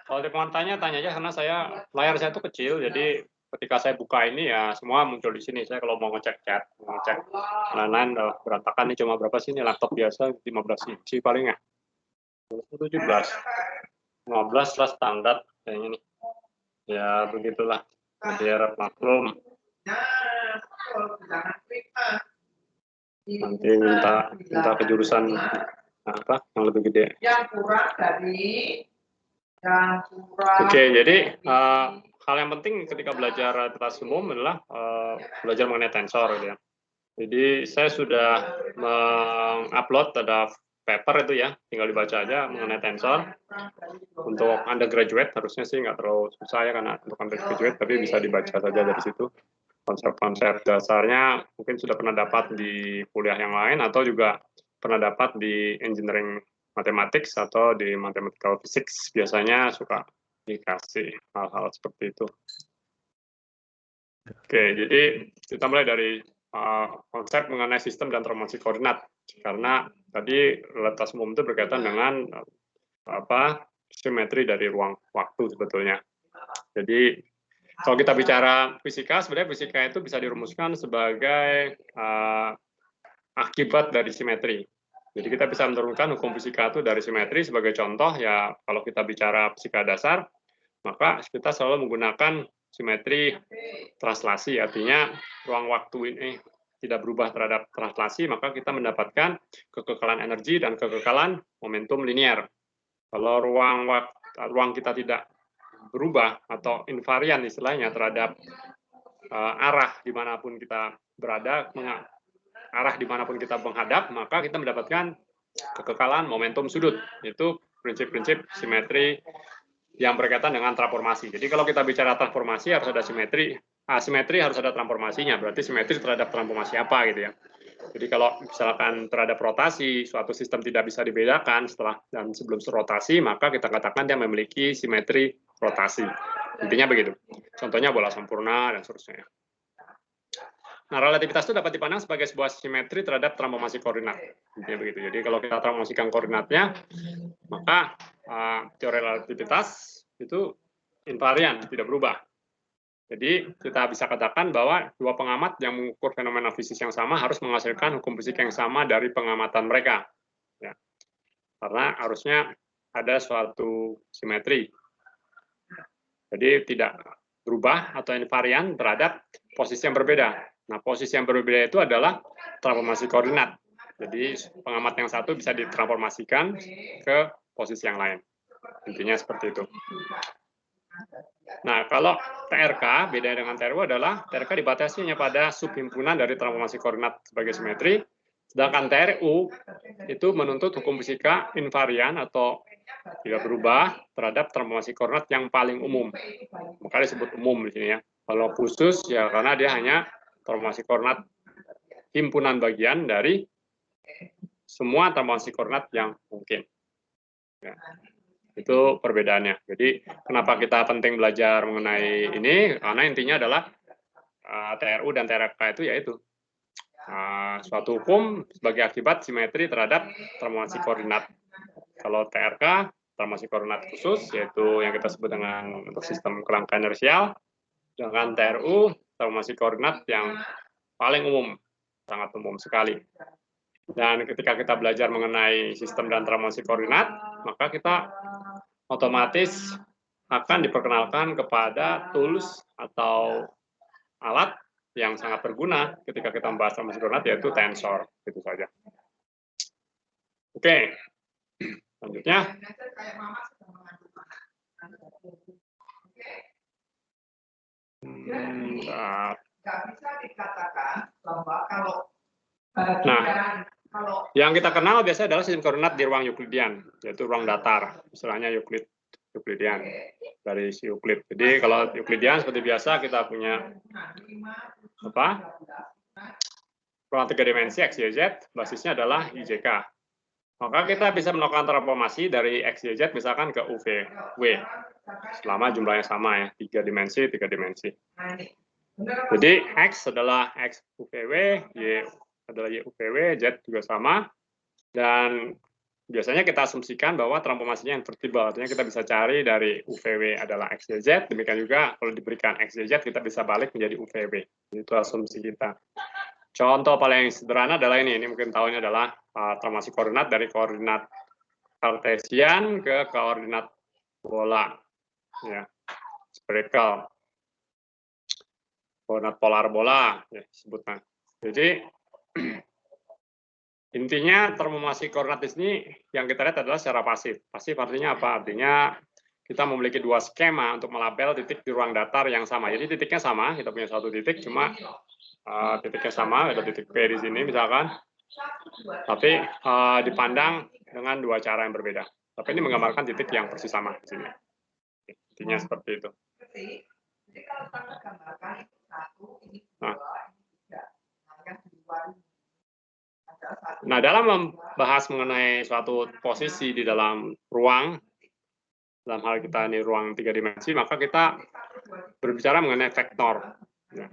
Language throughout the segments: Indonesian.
Kalau mau tanya aja karena layar saya tuh kecil, jadi ketika saya buka ini ya semua muncul di sini. Saya kalau mau ngecek chat, mau ngecek lain-lain berantakan. Ini cuma berapa sih ini laptop biasa 15 inci paling ya. 17, 15 lah standar kayaknya nih. Ya begitulah. Jadi harap maklum. Nanti minta ke jurusan apa yang lebih gede. Yang kurang dari yang kurang. Oke, jadi hal yang penting ketika belajar atas umum adalah belajar mengenai tensor, gitu ya. Jadi saya sudah mengupload ada paper itu ya, tinggal dibaca aja mengenai tensor. Untuk undergraduate harusnya sih nggak terlalu susah ya karena untuk undergraduate, tapi bisa dibaca saja dari situ. Konsep-konsep dasarnya mungkin sudah pernah dapat di kuliah yang lain atau juga pernah dapat di engineering mathematics atau di mathematical physics, biasanya suka dikasih hal-hal seperti itu. Oke, jadi kita mulai dari konsep mengenai sistem dan transformasi koordinat, karena tadi realitas umum itu berkaitan dengan simetri dari ruang waktu sebetulnya. Jadi kalau kita bicara fisika, sebenarnya fisika itu bisa dirumuskan sebagai akibat dari simetri. Jadi kita bisa menurunkan hukum fisika itu dari simetri. Sebagai contoh ya, kalau kita bicara fisika dasar, maka kita selalu menggunakan simetri translasi. Artinya ruang waktu ini tidak berubah terhadap translasi, maka kita mendapatkan kekekalan energi dan kekekalan momentum linear. Kalau ruang kita tidak berubah atau invarian istilahnya terhadap arah dimanapun kita berada, arah dimanapun kita menghadap, maka kita mendapatkan kekekalan momentum sudut. Itu prinsip-prinsip simetri yang berkaitan dengan transformasi. Jadi kalau kita bicara transformasi harus ada simetri, asimetri harus ada transformasinya, berarti simetri terhadap transformasi apa gitu ya. Jadi kalau misalkan terhadap rotasi, suatu sistem tidak bisa dibedakan setelah dan sebelum rotasi, maka kita katakan dia memiliki simetri rotasi. Intinya begitu. Contohnya bola sempurna dan seterusnya. Nah, relativitas itu dapat dipandang sebagai sebuah simetri terhadap transformasi koordinat. Intinya begitu. Jadi kalau kita transformasikan koordinatnya, maka teori relativitas itu invarian, tidak berubah. Jadi kita bisa katakan bahwa dua pengamat yang mengukur fenomena fisik yang sama harus menghasilkan hukum fisik yang sama dari pengamatan mereka. Ya. Karena harusnya ada suatu simetri. Jadi tidak berubah atau invarian terhadap posisi yang berbeda. Nah, posisi yang berbeda itu adalah transformasi koordinat. Jadi pengamat yang satu bisa ditransformasikan ke posisi yang lain. Intinya seperti itu. Nah, kalau TRK, beda dengan TRU adalah TRK dibatasi hanya pada subhimpunan dari transformasi koordinat sebagai simetri, sedangkan TRU itu menuntut hukum fisika invarian atau tidak berubah terhadap transformasi koordinat yang paling umum. Maka disebut umum di sini ya. Kalau khusus ya karena dia hanya transformasi koordinat himpunan bagian dari semua transformasi koordinat yang mungkin. Ya. Itu perbedaannya. Jadi kenapa kita penting belajar mengenai ini? Karena intinya adalah TRU dan TRK itu yaitu suatu hukum sebagai akibat simetri terhadap transformasi koordinat. Kalau TRK, transformasi koordinat khusus, yaitu yang kita sebut dengan untuk sistem kerangka inersial. Dengan TRU, transformasi koordinat yang paling umum, sangat umum sekali. Dan ketika kita belajar mengenai sistem dan transformasi koordinat, maka kita otomatis akan diperkenalkan kepada tools atau alat yang sangat berguna ketika kita membahas transformasi koordinat, yaitu tensor. Itu saja. Oke, selanjutnya. Nah, yang kita kenal biasanya adalah sistem koordinat di ruang Euklidian, yaitu ruang datar, istilahnya Euklidian dari si Euclid. Jadi kalau Euklidian seperti biasa kita punya ruang 3 dimensi X, Y, Z, basisnya adalah IJK. Maka kita bisa melakukan transformasi dari X, Y, Z misalkan ke UV, W, selama jumlahnya sama ya, 3 dimensi, 3 dimensi. Jadi X adalah X UVW, Y adalah Y UVW, Z juga sama, dan biasanya kita asumsikan bahwa transformasinya invertible, artinya kita bisa cari dari UVW adalah XYZ, demikian juga kalau diberikan XYZ kita bisa balik menjadi UVW. Itu asumsi kita. Contoh paling sederhana adalah ini mungkin tahunya adalah transformasi koordinat dari koordinat Kartesian ke koordinat bola, ya, spherical, koordinat polar bola, ya, sebutnya. Jadi intinya transformasi koordinat di sini yang kita lihat adalah secara pasif. Pasif artinya apa? Artinya kita memiliki dua skema untuk melabel titik di ruang datar yang sama. Jadi titiknya sama, kita punya satu titik, cuma titiknya sama, ada titik P di sini misalkan, tapi dipandang dengan dua cara yang berbeda. Tapi ini menggambarkan titik yang persis sama di sini. Intinya seperti itu. Jadi kalau kita gambarkan itu satu, ini Nah. dua, ini tiga. Nah, yang di luar ini. Nah, dalam membahas mengenai suatu posisi di dalam ruang, dalam hal kita ini ruang 3 dimensi, maka kita berbicara mengenai vektor. Ya.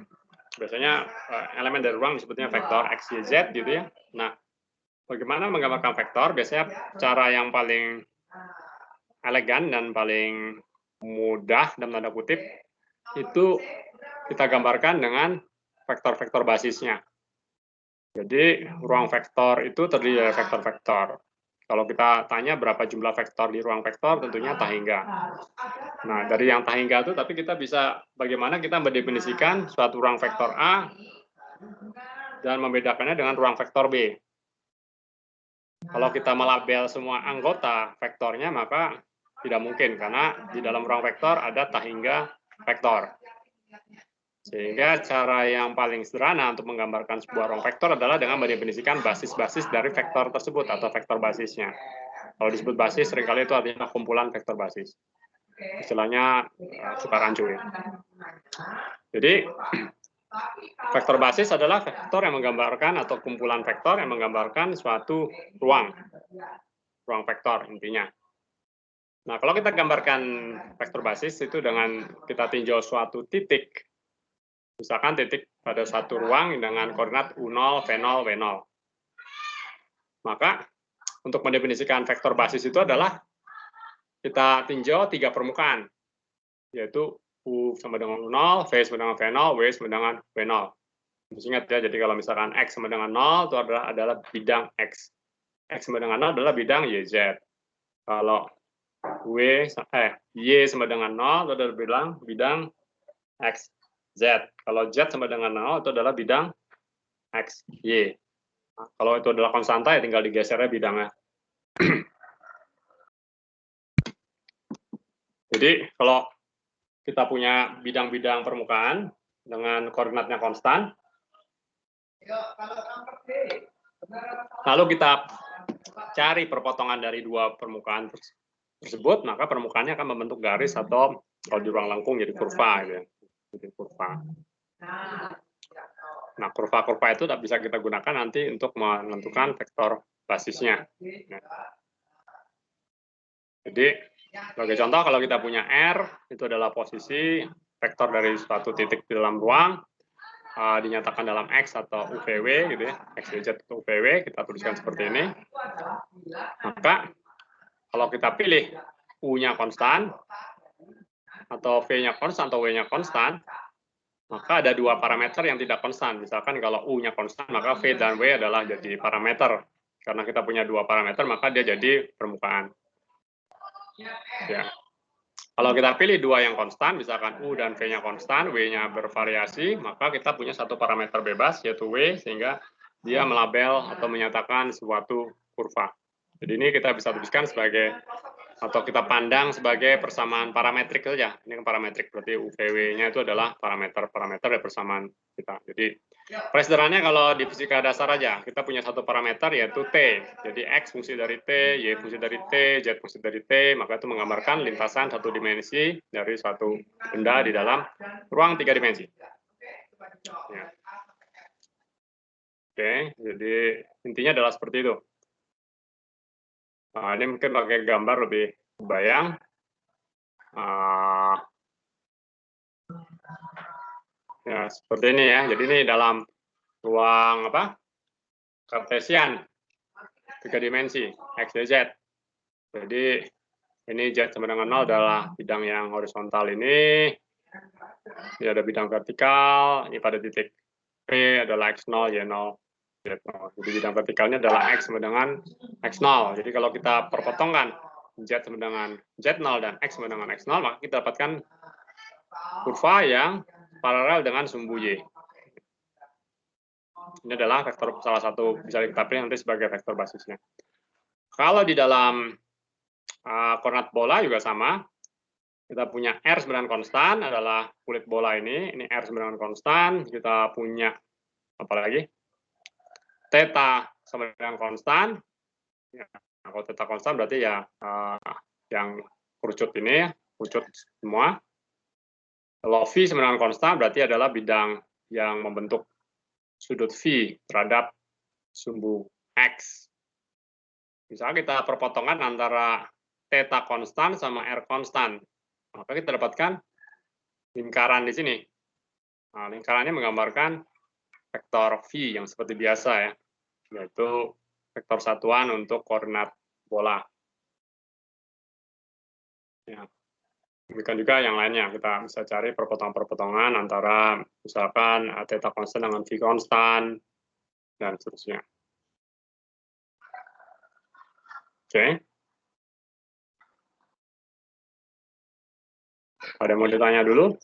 Biasanya elemen dari ruang disebutnya vektor X, Y, Z gitu ya. Nah, bagaimana menggambarkan vektor? Biasanya cara yang paling elegan dan paling mudah dalam tanda kutip itu kita gambarkan dengan vektor-vektor basisnya. Jadi ruang vektor itu terdiri dari vektor-vektor. Kalau kita tanya berapa jumlah vektor di ruang vektor, tentunya tak hingga. Nah, dari yang tak hingga itu, tapi kita bisa bagaimana kita mendefinisikan suatu ruang vektor A dan membedakannya dengan ruang vektor B. Kalau kita melabel semua anggota vektornya, maka tidak mungkin, karena di dalam ruang vektor ada tak hingga vektor. Sehingga cara yang paling sederhana untuk menggambarkan sebuah ruang vektor adalah dengan mendefinisikan basis-basis dari vektor tersebut atau vektor basisnya. Kalau disebut basis, seringkali itu artinya kumpulan vektor basis. Istilahnya suka rancu ya. Jadi, vektor basis adalah vektor yang menggambarkan atau kumpulan vektor yang menggambarkan suatu ruang vektor intinya. Nah, kalau kita gambarkan vektor basis itu dengan kita tinjau suatu titik, misalkan titik pada satu ruang dengan koordinat U0, V0, W0. Maka untuk mendefinisikan vektor basis itu adalah kita tinjau 3 permukaan, yaitu U sama dengan U0, V sama dengan V0, W sama dengan W0. Harus ingat ya, jadi kalau misalkan X sama dengan 0 itu adalah bidang X. X sama dengan 0 adalah bidang YZ. Kalau Y sama dengan 0 itu adalah bidang X. Z. Kalau Z sama dengan 0 itu adalah bidang X, Y. Nah, kalau itu adalah konstanta ya tinggal digesernya bidangnya. Jadi kalau kita punya bidang-bidang permukaan dengan koordinatnya konstan, lalu kita cari perpotongan dari dua permukaan tersebut, maka permukaannya akan membentuk garis atau kalau di ruang lengkung jadi kurva gitu ya. Jadi kurva. Nah, kurva-kurva itu bisa kita gunakan nanti untuk menentukan vektor basisnya. Jadi, sebagai contoh, kalau kita punya R, itu adalah posisi vektor dari suatu titik di dalam ruang, dinyatakan dalam X atau UVW, gitu ya, X, Y, Z atau UVW, kita tuliskan seperti ini. Maka, kalau kita pilih U-nya konstan, atau V-nya konstan, atau W-nya konstan, maka ada dua parameter yang tidak konstan. Misalkan kalau U-nya konstan, maka V dan W adalah jadi parameter. Karena kita punya dua parameter, maka dia jadi permukaan. Ya. Kalau kita pilih dua yang konstan, misalkan U dan V-nya konstan, W-nya bervariasi, maka kita punya satu parameter bebas, yaitu W, sehingga dia melabel atau menyatakan suatu kurva. Jadi ini kita bisa tuliskan sebagai atau kita pandang sebagai persamaan parametrik saja. Ini kan parametrik, berarti UVW-nya itu adalah parameter dari persamaan kita. Jadi, sederhananya kalau di fisika dasar aja, kita punya satu parameter yaitu T. Jadi, X fungsi dari T, Y fungsi dari T, Z fungsi dari T, maka itu menggambarkan lintasan satu dimensi dari suatu benda di dalam ruang 3 dimensi. Ya. Oke, jadi intinya adalah seperti itu. Ini mungkin pakai gambar lebih kebayang. Ya, seperti ini ya. Jadi ini dalam ruang apa? Kartesian. 3 dimensi, X, Y, Z. Jadi ini Z sama dengan 0 adalah bidang yang horizontal ini ada bidang vertikal, ini pada titik P adalah X0, Y0, Z0. Jadi bidang vertikalnya adalah X sama dengan X0. Jadi kalau kita perpotongkan Z sama dengan Z0 dan X sama dengan X0, maka kita dapatkan kurva yang paralel dengan sumbu Y. Ini adalah vektor salah satu, bisa kita pilih nanti sebagai vektor basisnya. Kalau di dalam koordinat bola juga sama, kita punya R sama dengan konstan adalah kulit bola ini R sama dengan konstan, kita punya apa lagi? Theta sama dengan konstan. Ya, kalau theta konstan berarti ya yang kerucut ini, kerucut semua. Kalau V sama dengan konstan berarti adalah bidang yang membentuk sudut V terhadap sumbu X. Misalnya kita perpotongan antara theta konstan sama R konstan, maka kita dapatkan lingkaran di sini. Nah, lingkarannya menggambarkan vektor V yang seperti biasa ya, yaitu vektor satuan untuk koordinat bola. Ya. Demikian juga yang lainnya, kita bisa cari perpotongan-perpotongan antara misalkan theta konstan dengan V konstan, dan seterusnya. Oke. Ada yang mau ditanya dulu?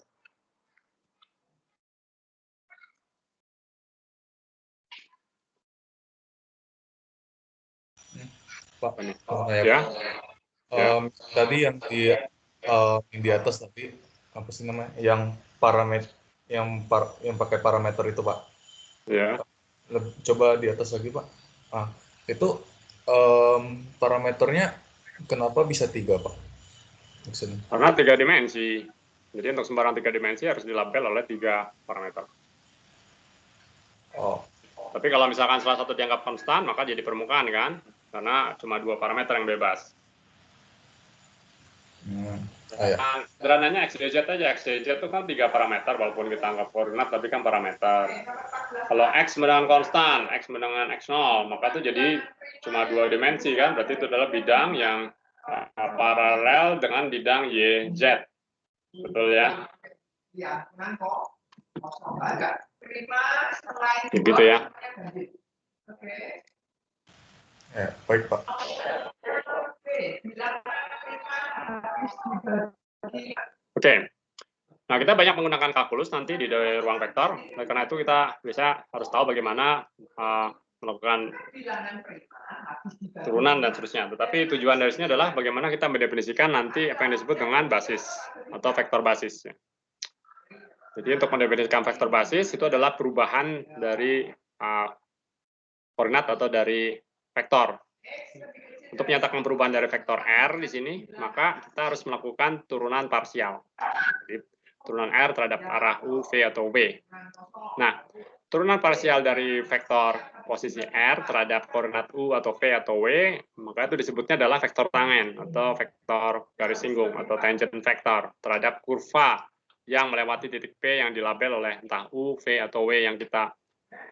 Pak, Ya. Tadi yang di atas tadi apa sih namanya? Yang parameter yang pakai parameter itu, Pak. Ya. Coba di atas lagi, Pak. Itu parameternya kenapa bisa 3, Pak? Maksudnya. Karena 3 dimensi. Jadi untuk sembarang 3 dimensi harus dilabel oleh 3 parameter. Oh. Tapi kalau misalkan salah satu dianggap konstan, maka jadi permukaan kan? Karena cuma 2 parameter yang bebas. Sederhananya X, Y, Z aja. X, Y, Z itu kan 3 parameter, walaupun kita anggap koordinat, tapi kan parameter. Kalau X dengan konstan, X dengan X0, maka itu jadi cuma 2 dimensi kan? Berarti itu adalah bidang yang paralel dengan bidang Y, Z. Betul ya? Iya, kok. Begitu ya. Baik, Pak. Oke. Nah, kita banyak menggunakan kalkulus nanti di ruang vektor. Oleh karena itu kita bisa harus tahu bagaimana melakukan turunan dan seterusnya. Tetapi tujuan dari sini adalah bagaimana kita mendefinisikan nanti apa yang disebut dengan basis atau vektor basis. Jadi untuk mendefinisikan vektor basis itu adalah perubahan dari koordinat atau dari vektor. Untuk menyatakan perubahan dari vektor R di sini, maka kita harus melakukan turunan parsial. Jadi, turunan R terhadap arah U, V, atau W. Nah, turunan parsial dari vektor posisi R terhadap koordinat U atau V atau W, maka itu disebutnya adalah vektor tangen atau vektor garis singgung atau tangent vektor terhadap kurva yang melewati titik P yang dilabel oleh entah U, V, atau W yang kita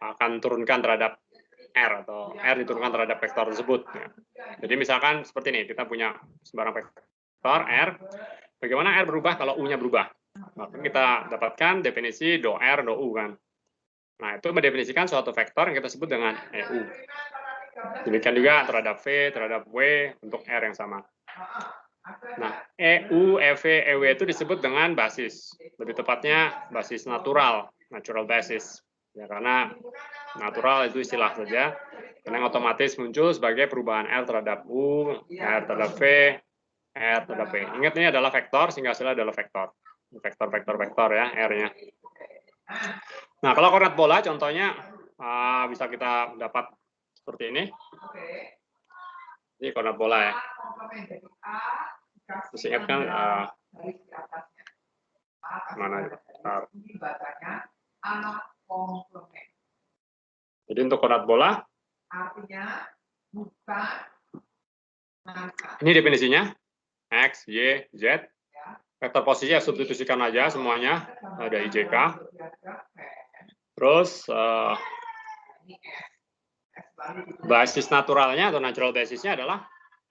akan turunkan terhadap R atau R diturunkan terhadap vektor tersebut. Jadi misalkan seperti ini, kita punya sembarang vektor R. Bagaimana R berubah kalau U-nya berubah? Maka kita dapatkan definisi do R, do U kan. Nah, itu mendefinisikan suatu vektor yang kita sebut dengan EU. Demikian juga terhadap V, terhadap W, untuk R yang sama. Nah, EU, EV, EW itu disebut dengan basis. Lebih tepatnya basis natural, natural basis. Ya, karena natural itu istilah saja, karena yang otomatis muncul sebagai perubahan R terhadap U, R terhadap V, R terhadap V. Ingat ini adalah vektor, sehingga hasilnya adalah vektor. Vektor ya, R-nya. Nah, kalau koordinat bola contohnya bisa kita dapat seperti ini. Ini koordinat bola ya. Terus ingat kan mana? Jadi untuk koordinat bola, artinya bukan ini definisinya X, Y, Z. Vektor posisi ya substitusikan aja semuanya, ada IJK. Terus Basis naturalnya atau natural basisnya adalah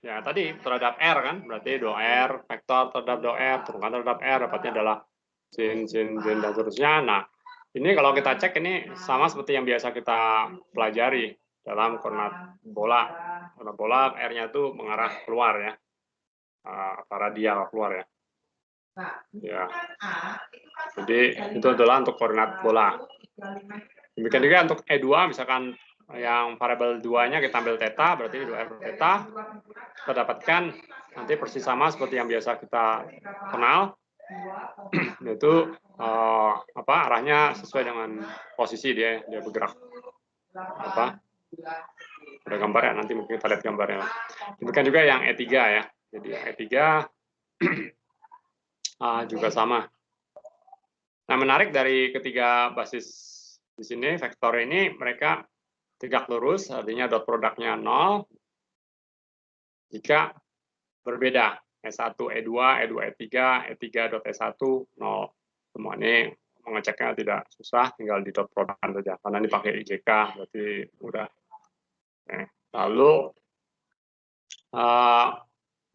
ya tadi terhadap R kan, berarti do R, vektor terhadap do R, turunkan terhadap R, dapatnya adalah sin, dan seterusnya. Nah, ini kalau kita cek ini sama seperti yang biasa kita pelajari dalam koordinat bola. Koordinat bola R-nya itu mengarah keluar ya, radial keluar ya. Ya. Jadi itu adalah untuk koordinat bola. Demikian juga untuk E2, misalkan yang variabel 2-nya kita ambil theta, berarti 2R per theta, kita dapatkan nanti persis sama seperti yang biasa kita kenal, yaitu arahnya sesuai dengan posisi dia bergerak. Ada gambar ya, nanti mungkin kita lihat gambarnya. Demikian juga yang E3 ya, jadi yang E3 juga sama. Nah, menarik dari ketiga basis di sini, vektor ini, mereka tegak lurus, artinya dot produknya 0. Jika berbeda, E1, E2, E2, E3, E3 dot E1, 0. Semua ini mengeceknya tidak susah, tinggal di dot produk saja. Karena ini pakai IJK, berarti udah. Lalu,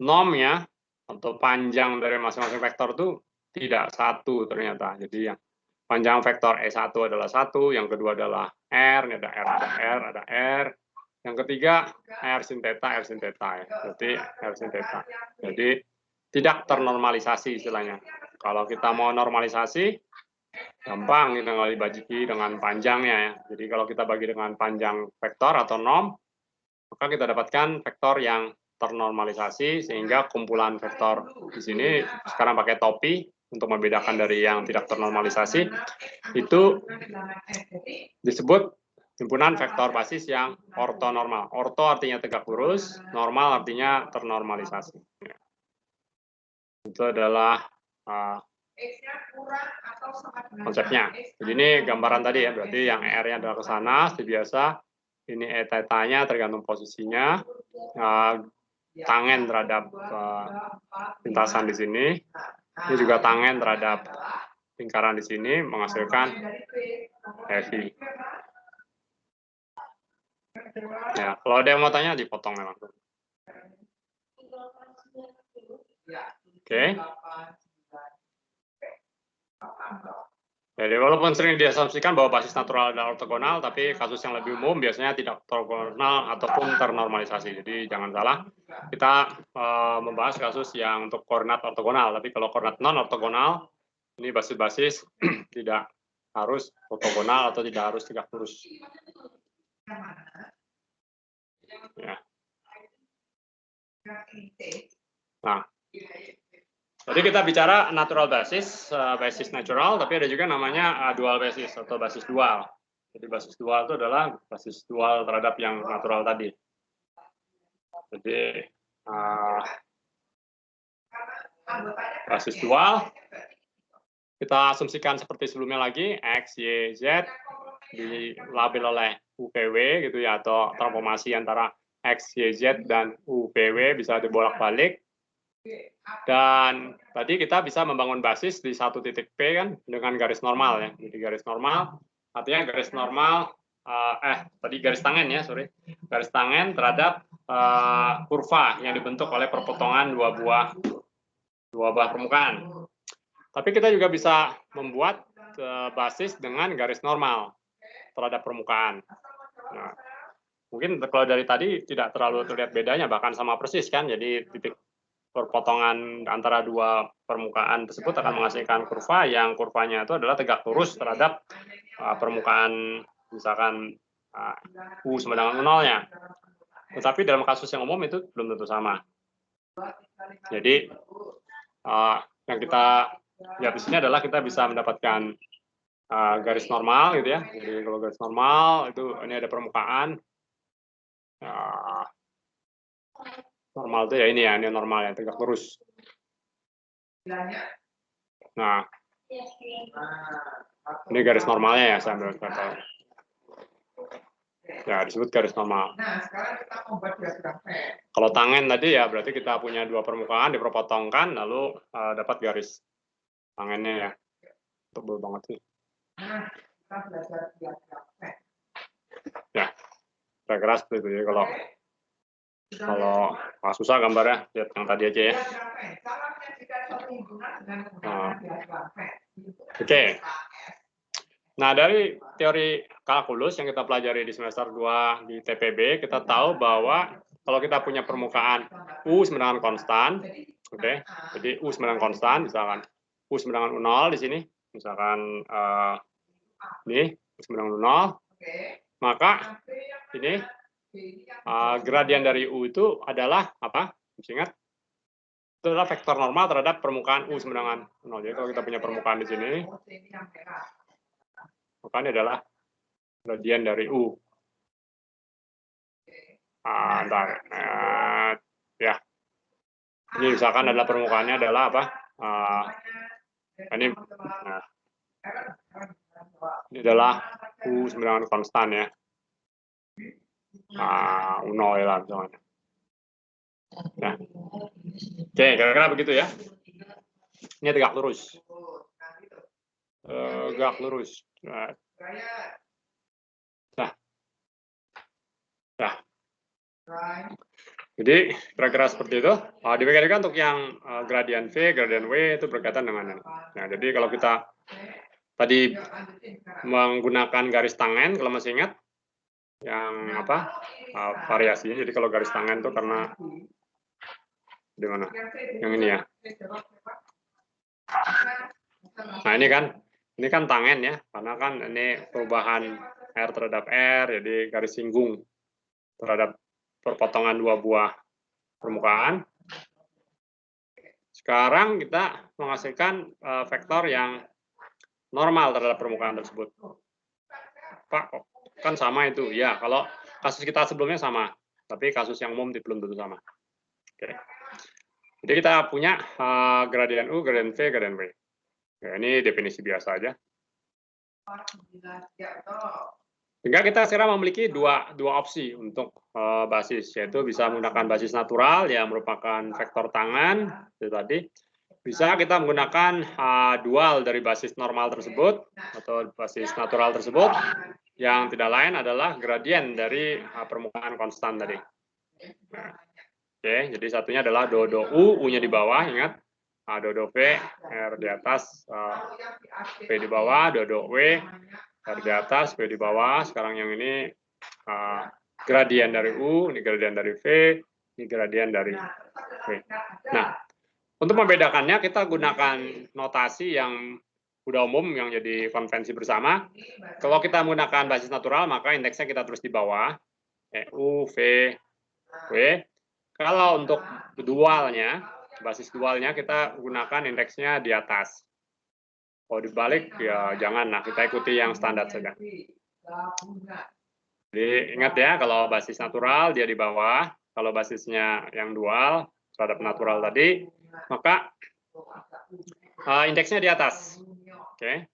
nomnya, atau panjang dari masing-masing vektor itu tidak satu ternyata. Jadi yang panjang vektor E1 adalah 1, yang kedua adalah R, ini ada R, ada R, ada R. Yang ketiga R sin theta ya. Berarti R sin theta. Jadi tidak ternormalisasi istilahnya. Kalau kita mau normalisasi, gampang kita tinggal dibagi dengan panjangnya ya. Jadi kalau kita bagi dengan panjang vektor atau norm, maka kita dapatkan vektor yang ternormalisasi, sehingga kumpulan vektor di sini sekarang pakai topi untuk membedakan dari yang tidak ternormalisasi, itu disebut himpunan vektor basis yang ortonormal. Orto artinya tegak lurus, normal artinya ternormalisasi. Itu adalah konsepnya. Jadi ini gambaran tadi ya, berarti yang ER-nya adalah ke sana, seperti biasa. Ini E theta-nya tergantung posisinya. Tangen terhadap lintasan di sini. Ini juga tangen terhadap lingkaran di sini menghasilkan FI. Ya, kalau ada yang mau tanya dipotong memang. Oke. Jadi walaupun sering diasumsikan bahwa basis natural adalah ortogonal, tapi kasus yang lebih umum biasanya tidak ortogonal ataupun ternormalisasi. Jadi jangan salah, kita membahas kasus yang untuk koordinat ortogonal, tapi kalau koordinat non ortogonal, ini basis-basis tidak harus ortogonal atau tidak harus tegak lurus. Ya. Nah, jadi kita bicara natural basis, basis natural, tapi ada juga namanya dual basis atau basis dual. Jadi basis dual itu adalah basis dual terhadap yang natural tadi. Jadi basis dual, kita asumsikan seperti sebelumnya lagi, X, Y, Z, dilabel oleh UPW gitu ya, atau transformasi antara X, Y, Z, dan UPW bisa dibolak-balik. Dan tadi kita bisa membangun basis di satu titik P kan dengan garis normal ya. Jadi garis normal artinya garis normal tadi garis tangen ya, sorry. Garis tangen terhadap kurva yang dibentuk oleh perpotongan dua buah permukaan. Tapi kita juga bisa membuat basis dengan garis normal terhadap permukaan. Nah, mungkin kalau dari tadi tidak terlalu terlihat bedanya, bahkan sama persis kan. Jadi titik perpotongan antara dua permukaan tersebut akan menghasilkan kurva yang kurvanya itu adalah tegak lurus terhadap permukaan misalkan U sama dengan nolnya. Tetapi dalam kasus yang umum itu belum tentu sama. Jadi yang kita lihat di sini adalah kita bisa mendapatkan garis normal gitu ya. Jadi kalau garis normal itu ini ada permukaan. Normal itu ya ini normal ya, tegak lurus. Nah, ini garis normalnya ya, saya ambil kata. Ya, disebut garis normal. Nah, sekarang kita membuat diagram P. Kalau tangen tadi ya, berarti kita punya dua permukaan, diperpotongkan, lalu dapat garis tangennya ya. Tebal banget sih. Nah, kita belajar diagram P. Ya. kira-kira seperti itu. Jadi kalau susah gambarnya, lihat yang tadi aja ya. Oke. Nah, dari teori kalkulus yang kita pelajari di semester 2 di TPB, kita tahu bahwa kalau kita punya permukaan U sama dengan konstan, oke, jadi U sama dengan konstan, misalkan U sama dengan U0 di sini, misalkan ini U sama dengan U0, maka ini gradien dari U itu adalah apa? Masih ingat? Itu adalah vektor normal terhadap permukaan U sama dengan 0. Jadi kalau kita punya permukaan di sini, maka ini adalah gradien dari U. Ya. Ini misalkan adalah permukaannya adalah apa? Ini adalah U sama dengan konstan ya. U0 lah misalnya. Nah. Oke, kira-kira begitu ya. Ini tegak lurus. Tegak lurus. Nah. Jadi kira-kira seperti itu. Demikian untuk yang gradien V, gradien W itu berkaitan dengan ini. Nah, jadi kalau kita tadi menggunakan garis tangen, kalau masih ingat yang apa variasinya. Jadi kalau garis tangen itu karena di mana? Yang ini ya. Nah ini kan tangen ya, karena kan ini perubahan R terhadap R, jadi garis singgung terhadap perpotongan dua buah permukaan. Sekarang kita menghasilkan vektor yang normal terhadap permukaan tersebut. Pak, kan sama itu. Ya, kalau kasus kita sebelumnya sama, tapi kasus yang umum belum tentu sama. Oke. Jadi kita punya gradien U, gradien V, gradien W. Ya, ini definisi biasa aja. Sehingga kita sekarang memiliki dua opsi untuk basis, yaitu bisa menggunakan basis natural yang merupakan vektor tangan, itu tadi. Bisa kita menggunakan dual dari basis normal tersebut, atau basis natural tersebut, yang tidak lain adalah gradien dari permukaan konstan tadi. Nah, oke, jadi satunya adalah do U, U-nya di bawah, ingat. Do V, R di atas, V di bawah, do W, R di atas, V di bawah. Sekarang yang ini gradien dari U, ini gradien dari V, ini gradien dari V. Nah, untuk membedakannya kita gunakan notasi yang udah umum yang jadi konvensi bersama. Kalau kita menggunakan basis natural, maka indeksnya kita tulis di bawah, U, V, W. Kalau untuk dualnya, basis dualnya kita gunakan indeksnya di atas. Kalau dibalik ya jangan, nah kita ikuti yang standar saja. Jadi ingat ya, kalau basis natural dia di bawah, kalau basisnya yang dual terhadap natural tadi, maka indeksnya di atas. Oke.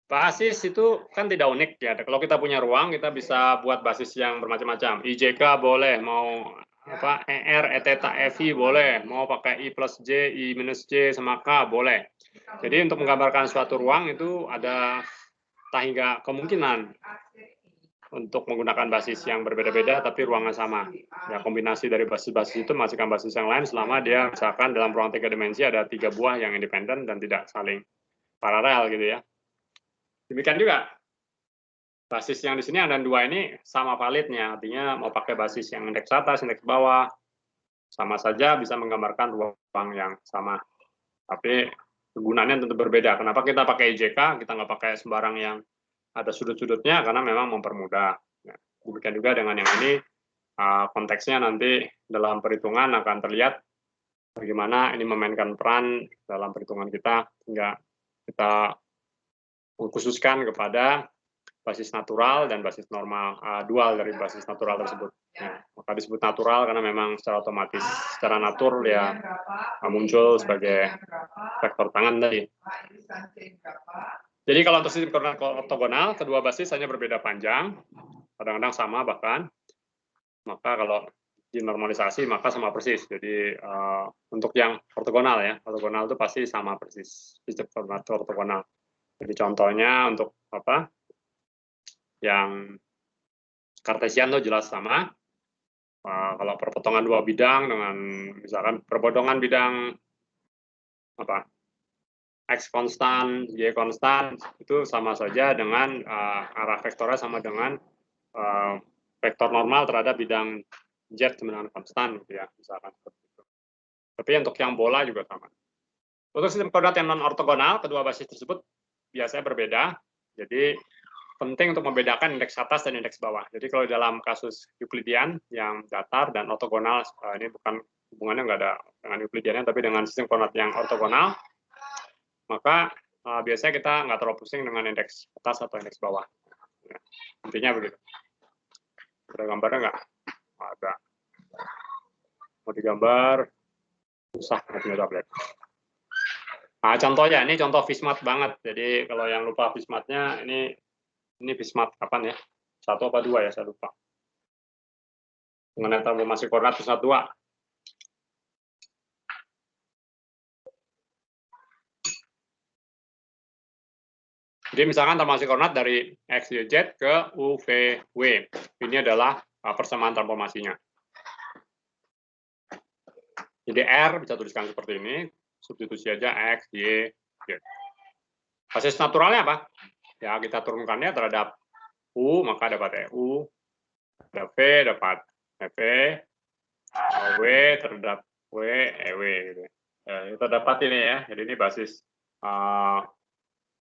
Basis itu kan tidak unik ya. Kalau kita punya ruang, kita bisa buat basis yang bermacam-macam. IJK boleh, mau apa ER, ETeta, EVI boleh, mau pakai I plus J, I minus J sama K boleh. Jadi untuk menggambarkan suatu ruang itu ada hingga kemungkinan untuk menggunakan basis yang berbeda-beda tapi ruangnya sama. Ya, kombinasi dari basis-basis itu menghasilkan basis yang lain selama dia misalkan dalam ruang 3 dimensi ada 3 buah yang independen dan tidak saling paralel gitu ya. Demikian juga basis yang di sini ada 2 ini sama validnya, artinya mau pakai basis yang indeks atas, indeks bawah, sama saja bisa menggambarkan ruang yang sama. Tapi kegunaannya tentu berbeda. Kenapa kita pakai IJK, kita nggak pakai sembarang yang ada sudut-sudutnya, karena memang mempermudah. Nah, demikian juga dengan yang ini, konteksnya nanti dalam perhitungan akan terlihat bagaimana ini memainkan peran dalam perhitungan kita, hingga kita mengkhususkan kepada basis natural dan basis normal, dual dari basis natural tersebut. Nah, maka disebut natural karena memang secara otomatis, secara natur ya muncul sebagai vektor tangan tadi. Jadi kalau untuk sistem koordinat ortogonal, kedua basis hanya berbeda panjang, kadang-kadang sama bahkan. Maka kalau dinormalisasi maka sama persis. Jadi untuk yang ortogonal ya, ortogonal itu pasti sama persis sistem koordinat ortogonal. Jadi contohnya untuk apa? Yang Kartesian tuh jelas sama. Kalau perpotongan dua bidang dengan misalkan perpotongan bidang apa x konstan, y konstan itu sama saja dengan arah vektornya sama dengan vektor normal terhadap bidang z dengan konstan, gitu ya, misalkan seperti itu. Tapi untuk yang bola juga sama. Untuk sistem koordinat yang non ortogonal, kedua basis tersebut biasanya berbeda. Jadi penting untuk membedakan indeks atas dan indeks bawah. Jadi kalau dalam kasus Euclidean yang datar dan ortogonal, ini bukan hubungannya nggak ada dengan Euclideannya, tapi dengan sistem koordinat yang ortogonal, maka biasanya kita nggak terlalu pusing dengan indeks atas atau indeks bawah. Ya, intinya begitu. Ada gambarnya nggak? Ada. Mau digambar, susah nggak punya tablet. Nah, contohnya, ini contoh Fismat banget. Jadi kalau yang lupa Fismatnya, ini Fismat kapan ya? 1 apa 2 ya, saya lupa. Mengenai transformasi koordinat Fismat 2. Jadi misalkan transformasi koordinat dari X, Y, Z ke U, V, W. Ini adalah persamaan transformasinya. Jadi R bisa tuliskan seperti ini. Substitusi aja X, Y, Z. Basis naturalnya apa? Ya, kita turunkannya terhadap U, maka dapat EU. Ada V, dapat EV. W terhadap W, EW. Gitu. Ya, kita dapat ini ya. Jadi ini basis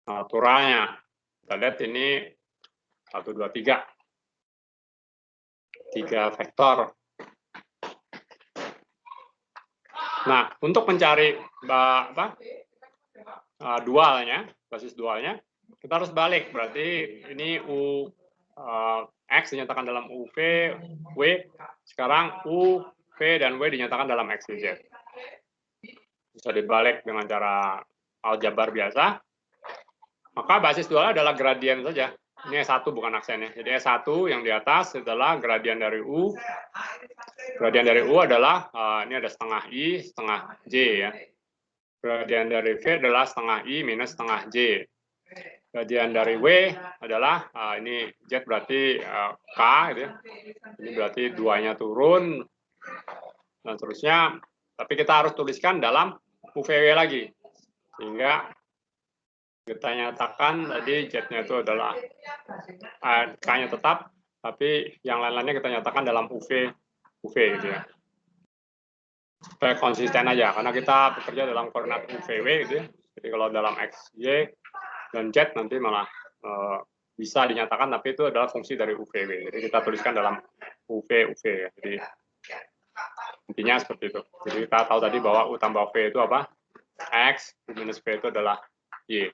naturalnya. Kita lihat ini 1, 2, 3. 3 vektor. Nah, untuk mencari dualnya, basis dualnya, kita harus balik. Berarti ini U X dinyatakan dalam UV, W. Sekarang U, V, dan W dinyatakan dalam X, Y, Z. Bisa dibalik dengan cara aljabar biasa. Maka basis dualnya adalah gradien saja. Ini S1 bukan aksennya. Jadi S1 yang di atas adalah gradien dari U. Gradien dari U adalah, ini ada setengah I, setengah J ya. Gradien dari V adalah setengah I minus setengah J. Gradien dari W adalah, ini Z berarti K, gitu ya. Ini berarti 2-nya turun, dan seterusnya. Tapi kita harus tuliskan dalam UVW lagi. Sehingga kita nyatakan tadi Z-nya itu adalah K-nya tetap, tapi yang lain-lainnya kita nyatakan dalam UV gitu ya. Supaya konsisten aja, karena kita bekerja dalam koordinat UVW gitu ya. Jadi kalau dalam X, Y, dan Z nanti malah bisa dinyatakan, tapi itu adalah fungsi dari UVW. Jadi kita tuliskan dalam UV ya. Jadi intinya seperti itu. Jadi kita tahu tadi bahwa U tambah V itu apa? X, U minus V itu adalah Y.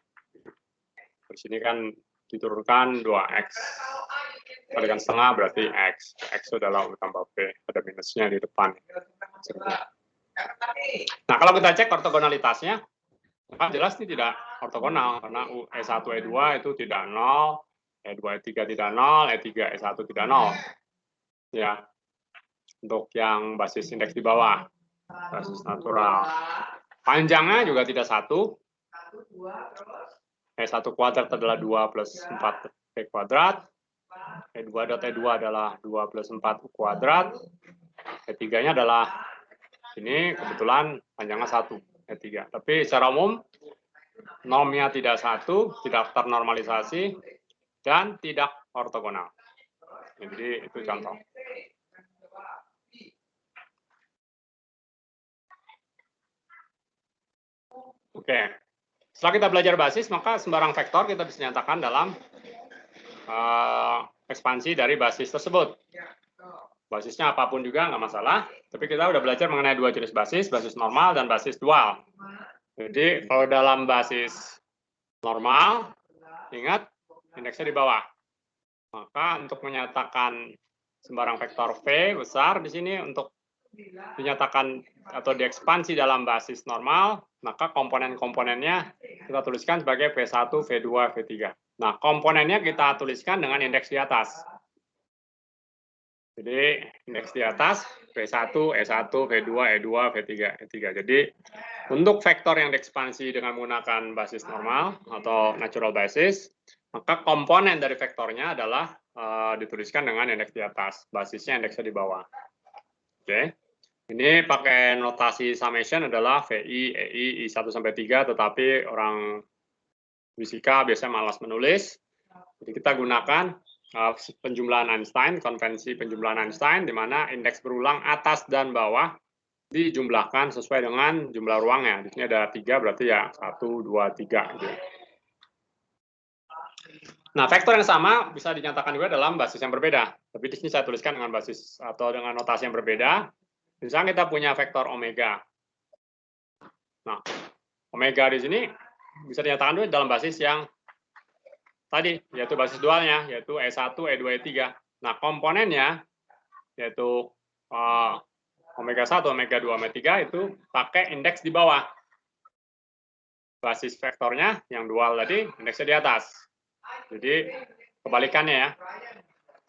Di sini kan diturunkan 2X. Kalikan setengah berarti X. X itu adalah U tambah V. Ada minusnya di depan. Nah, kalau kita cek ortogonalitasnya, maka jelas ini tidak ortogonal. Karena E1, E2 itu tidak 0, E2, E3 tidak 0, E3, E1 tidak 0. Ya, untuk yang basis indeks di bawah, basis natural. Panjangnya juga tidak 1. E1 kuadrat adalah 2 plus 4 V kuadrat. E2 dot E2 adalah 2 plus 4 U kuadrat. E3-nya adalah, ini kebetulan panjangnya 1, E3. Tapi secara umum, normnya tidak 1, tidak ternormalisasi, dan tidak ortogonal. Jadi itu contoh. Oke. Setelah kita belajar basis, maka sembarang vektor kita bisa nyatakan dalam ekspansi dari basis tersebut. Basisnya apapun juga nggak masalah, tapi kita udah belajar mengenai 2 jenis basis normal dan basis dual. Jadi kalau dalam basis normal, ingat indeksnya di bawah. Maka untuk menyatakan sembarang vektor V besar di sini untuk dinyatakan atau diekspansi dalam basis normal, maka komponen-komponennya kita tuliskan sebagai V1, V2, V3. Nah, komponennya kita tuliskan dengan indeks di atas. Jadi, indeks di atas V1, E1, V2, E2, V3, E3. Jadi, untuk vektor yang diekspansi dengan menggunakan basis normal atau natural basis, maka komponen dari vektornya adalah dituliskan dengan indeks di atas, basisnya indeksnya di bawah. Oke. Ini pakai notasi summation adalah VI, EI, I1 sampai 3, tetapi orang fisika biasanya malas menulis. Jadi kita gunakan penjumlahan Einstein, konvensi penjumlahan Einstein, di mana indeks berulang atas dan bawah dijumlahkan sesuai dengan jumlah ruangnya. Di sini ada 3, berarti ya 1, 2, 3. Gitu. Nah, vektor yang sama bisa dinyatakan juga dalam basis yang berbeda. Tapi di sini saya tuliskan dengan basis atau dengan notasi yang berbeda. Misalnya kita punya vektor omega. Nah, omega di sini bisa dinyatakan juga dalam basis yang tadi, yaitu basis dualnya, yaitu E1, E2, E3. Nah, komponennya, yaitu omega 1, omega 2, omega 3 itu pakai indeks di bawah. Basis vektornya yang dual tadi, indeksnya di atas. Jadi, kebalikannya ya.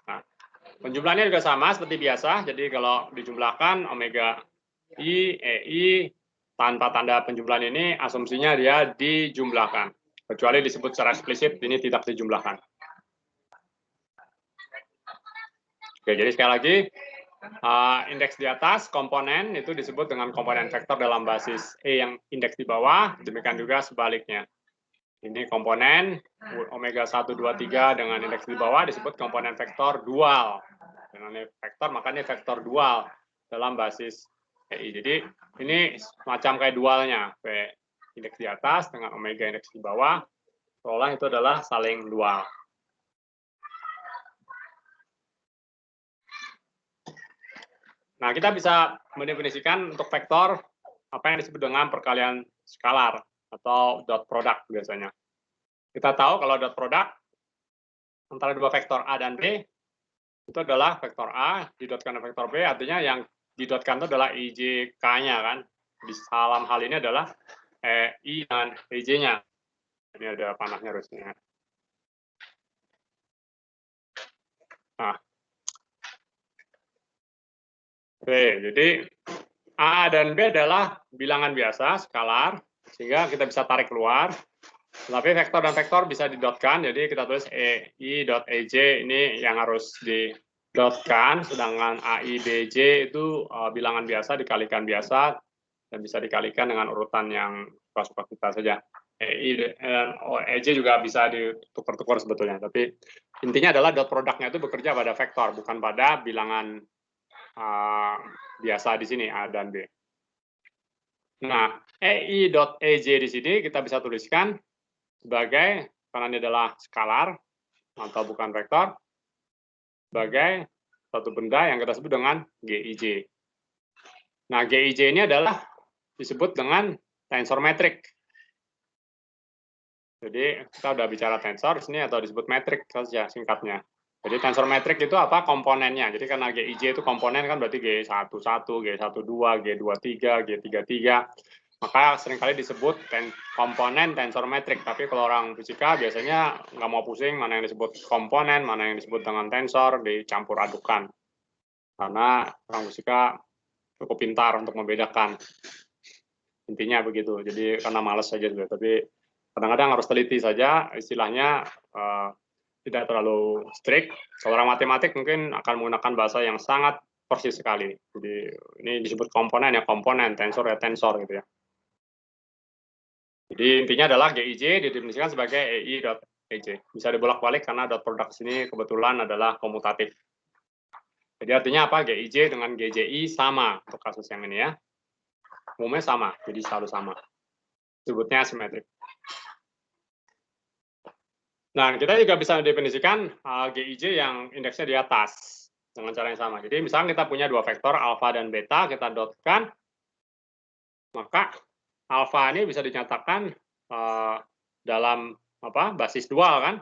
Nah, penjumlahannya juga sama seperti biasa. Jadi, kalau dijumlahkan omega I, EI, tanpa tanda penjumlahan ini, asumsinya dia dijumlahkan. Kecuali disebut secara eksplisit, ini tidak dijumlahkan. Oke, jadi sekali lagi, indeks di atas, komponen, itu disebut dengan komponen vektor dalam basis E yang indeks di bawah, demikian juga sebaliknya. Ini komponen, omega 1, 2, 3 dengan indeks di bawah disebut komponen vektor dual. Dengan vektor, makanya vektor dual dalam basis EI. Jadi ini semacam kayak dualnya, V indeks di atas dengan omega indeks di bawah, seolah itu adalah saling dual. Nah, kita bisa mendefinisikan untuk vektor apa yang disebut dengan perkalian skalar atau dot product biasanya. Kita tahu kalau dot product antara dua vektor A dan B itu adalah vektor A didotkan dengan vektor B, artinya yang didotkan itu adalah IJK-nya kan. Di dalam hal ini adalah I dan EJ-nya. Ini ada panahnya harusnya. Nah. Oke, jadi A dan B adalah bilangan biasa, skalar, sehingga kita bisa tarik keluar. Tapi vektor dan vektor bisa didotkan, jadi kita tulis EI dot EJ ini yang harus didotkan, sedangkan AI BJ itu bilangan biasa dikalikan biasa, dan bisa dikalikan dengan urutan yang suka-suka kita saja. EI dan EJ juga bisa ditukar-tukar sebetulnya, tapi intinya adalah dot produknya itu bekerja pada vektor, bukan pada bilangan biasa di sini A dan B. Nah, EI.EJ di sini kita bisa tuliskan sebagai, karena ini adalah skalar atau bukan vektor, sebagai satu benda yang kita sebut dengan GIJ. Nah, GIJ ini adalah disebut dengan tensor metrik. Jadi kita udah bicara tensor di sini atau disebut metrik saja singkatnya. Jadi tensor metrik itu apa? Komponennya. Jadi karena GIJ itu komponen kan berarti G11, G12, G23, G33. Maka seringkali disebut komponen tensor metrik. Tapi kalau orang fisika biasanya nggak mau pusing mana yang disebut komponen, mana yang disebut dengan tensor, dicampur adukan. Karena orang fisika cukup pintar untuk membedakan. Intinya begitu. Jadi karena malas saja juga. Tapi kadang-kadang harus teliti saja istilahnya. Tidak terlalu strict. Kalau orang matematik mungkin akan menggunakan bahasa yang sangat persis sekali. Jadi ini disebut komponen ya komponen, tensor ya tensor gitu ya. Jadi intinya adalah GIJ didefinisikan sebagai EI.EJ. Bisa dibolak-balik karena dot product sini kebetulan adalah komutatif. Jadi artinya apa? GIJ dengan GJI sama untuk kasus yang ini ya. Umumnya sama, jadi selalu sama. Sebutnya simetrik. Nah, kita juga bisa mendefinisikan GIJ yang indeksnya di atas dengan cara yang sama. Jadi misalnya kita punya dua vektor alfa dan beta, kita dotkan, maka alfa ini bisa dinyatakan dalam basis dual kan.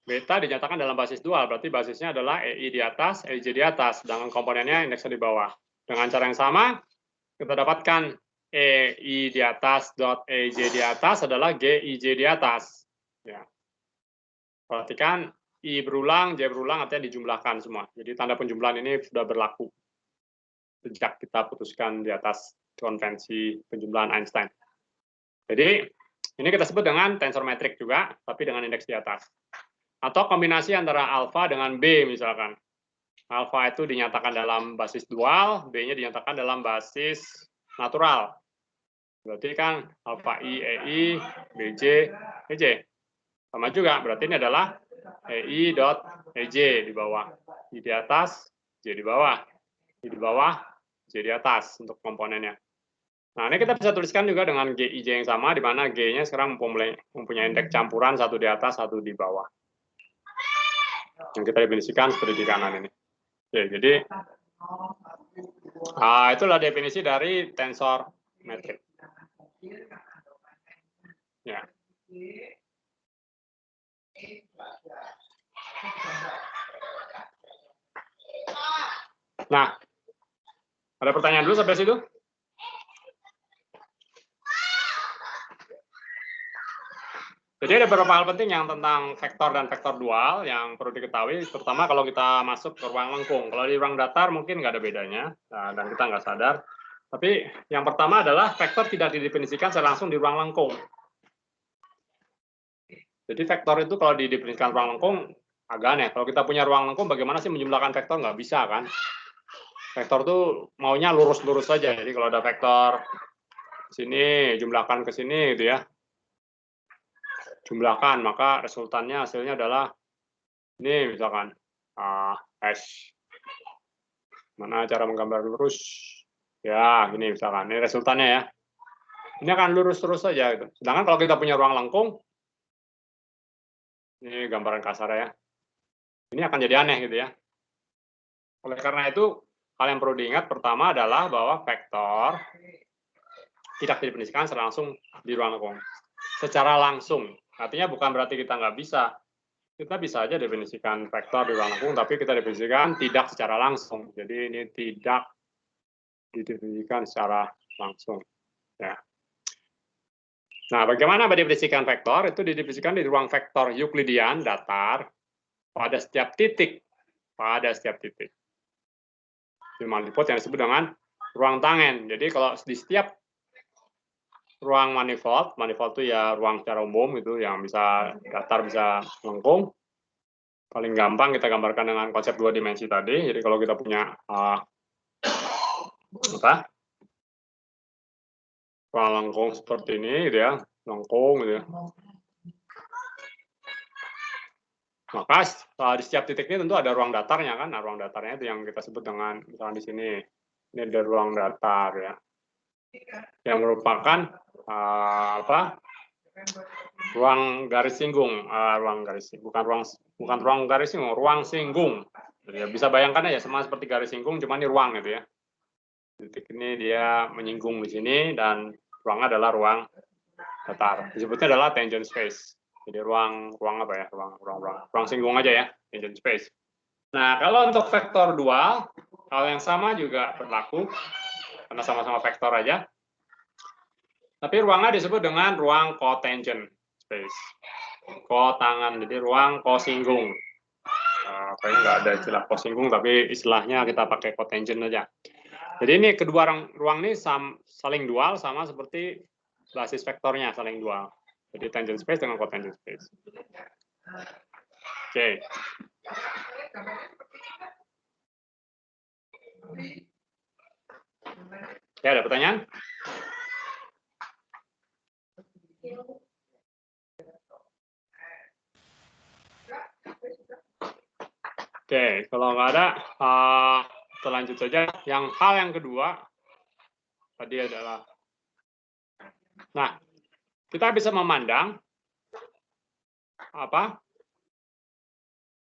Beta dinyatakan dalam basis dual, berarti basisnya adalah EI di atas, EJ di atas, sedangkan komponennya indeksnya di bawah. Dengan cara yang sama, kita dapatkan EI di atas dot EJ di atas adalah GIJ di atas. Ya. Perhatikan I berulang, J berulang, artinya dijumlahkan semua. Jadi tanda penjumlahan ini sudah berlaku sejak kita putuskan di atas konvensi penjumlahan Einstein. Jadi ini kita sebut dengan tensor metrik juga, tapi dengan indeks di atas. Atau kombinasi antara alfa dengan B misalkan. Alfa itu dinyatakan dalam basis dual, B-nya dinyatakan dalam basis natural. Berarti kan alfa I, EI, BJ, EJ. Sama juga, berarti ini adalah EI dot EJ di bawah. I di atas, J di bawah. I di bawah, J di atas untuk komponennya. Nah, ini kita bisa tuliskan juga dengan GIJ yang sama, di mana G-nya sekarang mempunyai indeks campuran, satu di atas, satu di bawah. Yang kita definisikan seperti di kanan ini. Oke, jadi itulah definisi dari tensor metrik. Ya. Nah, ada pertanyaan dulu sampai situ? Jadi ada beberapa hal penting yang tentang vektor dan vektor dual yang perlu diketahui, terutama kalau kita masuk ke ruang lengkung. Kalau di ruang datar mungkin nggak ada bedanya, dan kita nggak sadar. Tapi yang pertama adalah vektor tidak didefinisikan secara langsung di ruang lengkung. Jadi vektor itu kalau didefinisikan ruang lengkung, agak aneh. Kalau kita punya ruang lengkung, bagaimana sih menjumlahkan vektor? Nggak bisa kan? Vektor tuh maunya lurus-lurus saja. Jadi kalau ada vektor sini, jumlahkan ke sini gitu ya. Jumlahkan, maka resultannya hasilnya adalah ini misalkan S. Mana cara menggambar lurus? Ya, gini misalkan. Ini resultannya ya. Ini akan lurus terus saja gitu. Sedangkan kalau kita punya ruang lengkung, ini gambaran kasar ya. Ini akan jadi aneh gitu ya. Oleh karena itu, hal yang perlu diingat pertama adalah bahwa vektor tidak didefinisikan secara langsung di ruang lengkung. Secara langsung. Artinya bukan berarti kita nggak bisa. Kita bisa aja definisikan vektor di ruang lengkung, tapi kita definisikan tidak secara langsung. Jadi ini tidak didefinisikan secara langsung. Ya. Nah, bagaimana mendefinisikan vektor? Itu didefinisikan di ruang vektor Euklidian datar pada setiap titik. Pada setiap titik. Di manifold yang disebut dengan ruang tangen. Jadi kalau di setiap ruang manifold itu ya ruang secara umum itu yang bisa datar, bisa lengkung. Paling gampang kita gambarkan dengan konsep 2 dimensi tadi. Jadi kalau kita punya ruang lengkung seperti ini gitu ya, lengkung gitu ya. Maka di setiap titik ini tentu ada ruang datarnya kan. Nah, ruang datarnya itu yang kita sebut dengan misalnya di sini. Ini ada ruang datar ya. Yang merupakan ruang garis singgung, bukan ruang garis singgung, ruang singgung. Jadi bisa bayangkan aja sama seperti garis singgung, cuma ini ruang gitu ya. Titik ini dia menyinggung di sini dan ruangnya adalah ruang datar. Disebutnya adalah tangent space. Jadi ruang apa ya? Ruang singgung aja ya, tangent space. Nah, kalau untuk vektor dual, hal yang sama juga berlaku karena sama-sama vektor aja. Tapi ruangnya disebut dengan ruang cotangent space. Kotangan, jadi ruang kosinggung. Kayaknya nggak ada istilah kosinggung, tapi istilahnya kita pakai cotangent aja. Jadi ini kedua ruang ini saling dual sama seperti basis vektornya saling dual. Jadi tangent space dengan cotangent space. Oke. Ya, ada pertanyaan? Oke, kalau nggak ada, kita lanjut saja. Hal yang kedua tadi adalah, nah, kita bisa memandang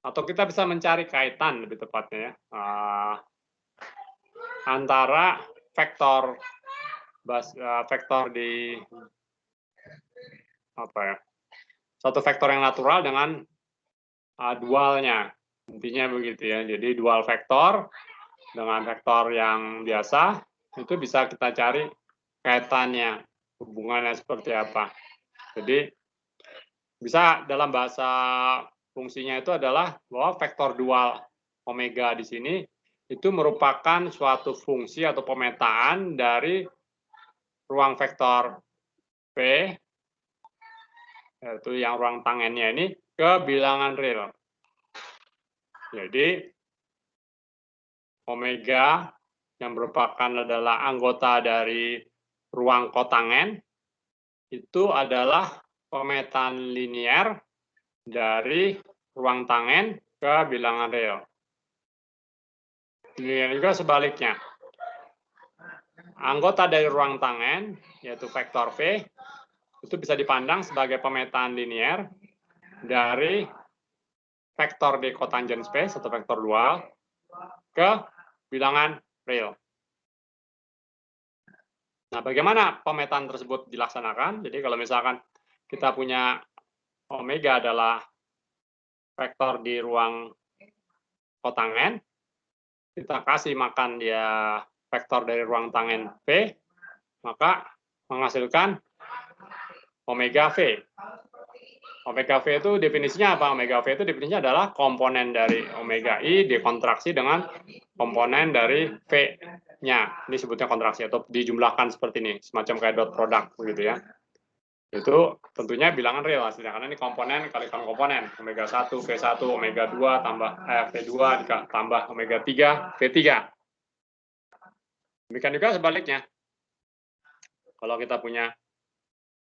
atau kita bisa mencari kaitan lebih tepatnya ya, antara vektor di satu vektor yang natural dengan dualnya. Intinya begitu ya. Jadi dual vektor dengan vektor yang biasa itu bisa kita cari kaitannya, hubungannya seperti apa. Jadi bisa dalam bahasa fungsinya itu adalah bahwa vektor dual omega di sini itu merupakan suatu fungsi atau pemetaan dari ruang vektor P, yaitu yang ruang tangennya ini, ke bilangan real. Jadi omega yang merupakan adalah anggota dari ruang kotangen itu adalah pemetaan linier dari ruang tangen ke bilangan real. Demikian juga sebaliknya. Anggota dari ruang tangen, yaitu vektor V, itu bisa dipandang sebagai pemetaan linier dari vektor di cotangent space atau vektor dual ke bilangan real. Nah, bagaimana pemetaan tersebut dilaksanakan? Jadi kalau misalkan kita punya omega adalah vektor di ruang kotangen, kita kasih makan dia vektor dari ruang tangen V, maka menghasilkan omega V. Omega V itu definisinya apa? Omega V itu definisinya adalah komponen dari omega I dikontraksi dengan komponen dari V-nya. Ini sebutnya kontraksi atau dijumlahkan seperti ini, semacam kayak dot product begitu ya. Itu tentunya bilangan real hasilnya, karena ini komponen kalikan komponen. Omega 1, V1, omega 2, tambah V2, tambah omega 3, V3. Demikian juga sebaliknya. Kalau kita punya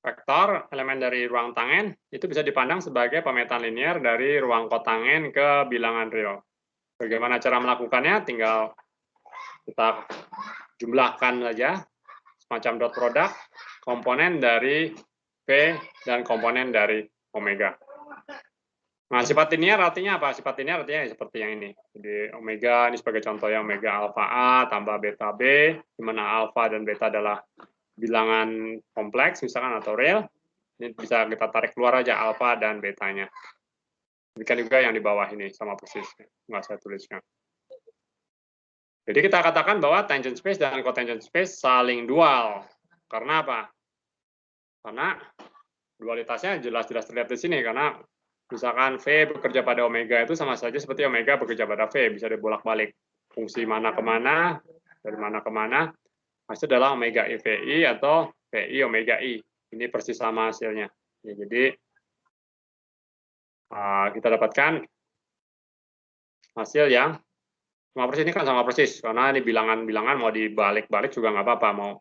vektor elemen dari ruang tangen, itu bisa dipandang sebagai pemetaan linier dari ruang kotangen ke bilangan real. Bagaimana cara melakukannya? Tinggal kita jumlahkan saja, semacam dot product, komponen dari V dan komponen dari omega. Nah, sifat linear artinya apa? Sifat linear artinya seperti yang ini. Jadi omega ini sebagai contohnya omega alpha A tambah beta B, di mana alpha dan beta adalah bilangan kompleks misalkan atau real. Ini bisa kita tarik keluar aja alpha dan betanya. Demikian juga yang di bawah ini sama persis, nggak saya tuliskan. Jadi kita katakan bahwa tangent space dan cotangent space saling dual. Karena apa? Karena dualitasnya jelas-jelas terlihat di sini, karena misalkan V bekerja pada omega itu sama saja seperti omega bekerja pada V, bisa dibolak-balik. Fungsi mana kemana, dari mana kemana, hasil adalah omega I VI atau VI omega I. Ini persis sama hasilnya. Ya, jadi kita dapatkan hasil yang sama persis, ini kan sama persis, karena ini bilangan-bilangan mau dibalik-balik juga nggak apa-apa, mau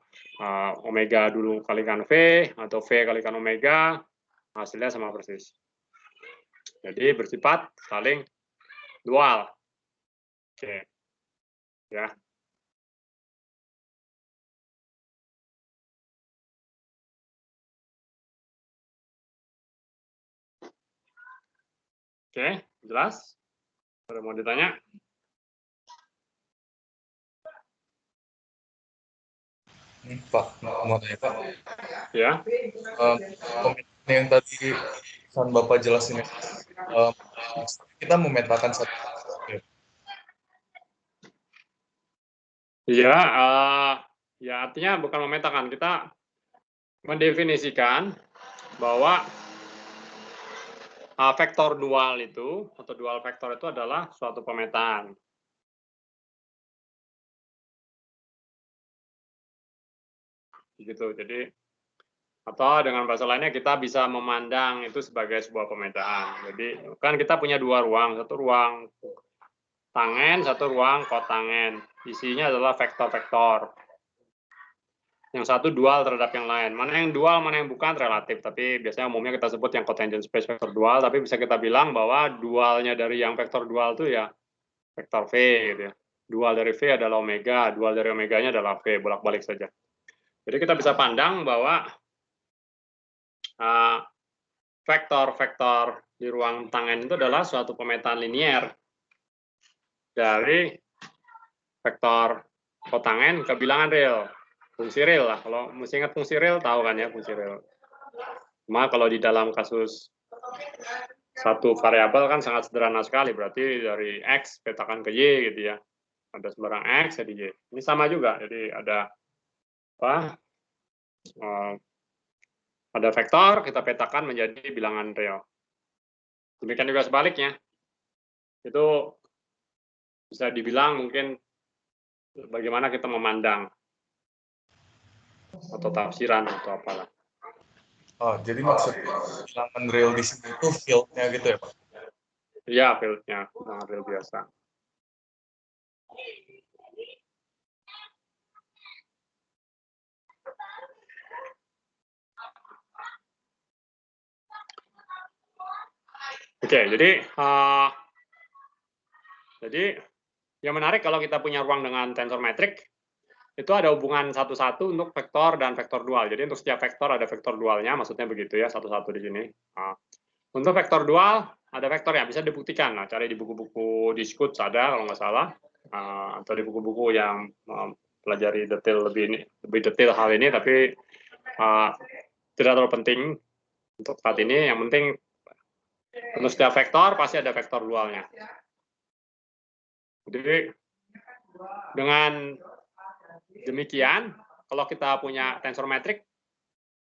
omega dulu kalikan V, atau V kalikan omega, hasilnya sama persis. Jadi bersifat saling dual. Oke. Ya. Oke, jelas? Ada mau ditanya? Pak, mau tanya Pak. Ya. Komitmen yang tadi pesan Bapak jelasin, kita memetakan satu. Iya, ya artinya bukan memetakan, kita mendefinisikan bahwa vektor dual itu atau dual vektor itu adalah suatu pemetaan. Gitu. Jadi atau dengan bahasa lainnya kita bisa memandang itu sebagai sebuah pemetaan. Jadi kan kita punya dua ruang, satu ruang tangen, satu ruang kotangen. Isinya adalah vektor-vektor. Yang satu dual terhadap yang lain. Mana yang dual, mana yang bukan relatif. Tapi biasanya umumnya kita sebut yang cotangent space vektor dual. Tapi bisa kita bilang bahwa dualnya dari yang vektor dual itu ya vektor V gitu ya. Dual dari V adalah omega, dual dari omeganya adalah V, bolak-balik saja. Jadi kita bisa pandang bahwa vektor-vektor di ruang tangen itu adalah suatu pemetaan linier dari vektor kotangen ke bilangan real. Fungsi real lah. Kalau mesti ingat fungsi real, tahu kan ya fungsi real. Cuma kalau di dalam kasus satu variabel kan sangat sederhana sekali. Berarti dari X petakan ke Y gitu ya. Ada sembarang X jadi Y. Ini sama juga. Jadi ada apa? Ada vektor, kita petakan menjadi bilangan real. Demikian juga sebaliknya. Itu bisa dibilang mungkin bagaimana kita memandang atau tafsiran atau apalah. Oh, jadi maksudnya bilangan real di sini itu field-nya gitu ya, Pak? Iya, field-nya, bilangan real biasa. Oke, jadi yang menarik kalau kita punya ruang dengan tensor metrik, itu ada hubungan satu-satu untuk vektor dan vektor dual. Jadi untuk setiap vektor ada vektor dualnya, maksudnya begitu ya, satu-satu di sini. Nah, untuk vektor dual, ada vektor yang bisa dibuktikan. Nah, cari di buku-buku Discut ada kalau nggak salah, atau di buku-buku yang pelajari lebih detail hal ini, tapi tidak terlalu penting untuk saat ini. Yang penting untuk setiap vektor pasti ada vektor dualnya. Jadi dengan demikian, kalau kita punya tensor metrik,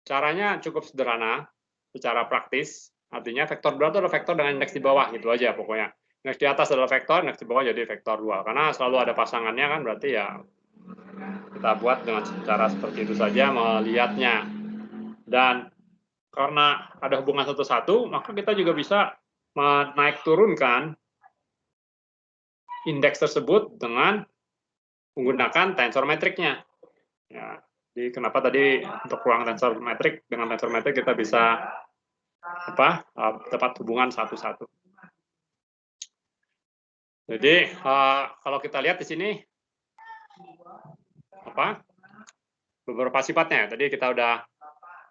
caranya cukup sederhana secara praktis. Artinya vektor dual itu adalah vektor dengan indeks di bawah, gitu aja pokoknya. Indeks di atas adalah vektor, indeks di bawah jadi vektor dual. Karena selalu ada pasangannya kan, berarti ya kita buat dengan cara seperti itu saja melihatnya. Dan karena ada hubungan satu-satu, maka kita juga bisa menaik turunkan indeks tersebut dengan menggunakan tensor metriknya. Ya, jadi kenapa tadi untuk ruang tensor metrik, dengan tensor metrik kita bisa dapat hubungan satu-satu. Jadi kalau kita lihat di sini beberapa sifatnya. Tadi kita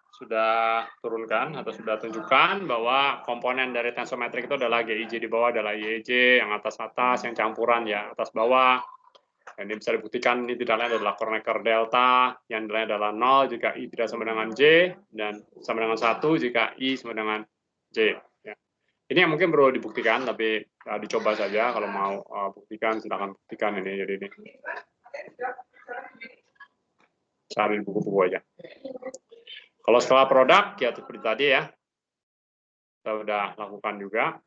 sudah turunkan atau sudah tunjukkan bahwa komponen dari tensor metrik itu adalah GIJ di bawah adalah IEJ, yang atas-atas, yang campuran ya atas bawah. Dan ini bisa dibuktikan ini tidak lain adalah Kronecker delta, yang nilainya adalah 0 jika I tidak sama dengan J, dan sama dengan 1 jika I sama dengan J. Ya. Ini yang mungkin perlu dibuktikan, tapi dicoba saja kalau mau buktikan, silakan buktikan ini. Jadi ini cari buku-buku aja. Kalau skala produk, ya seperti tadi ya, kita sudah lakukan juga.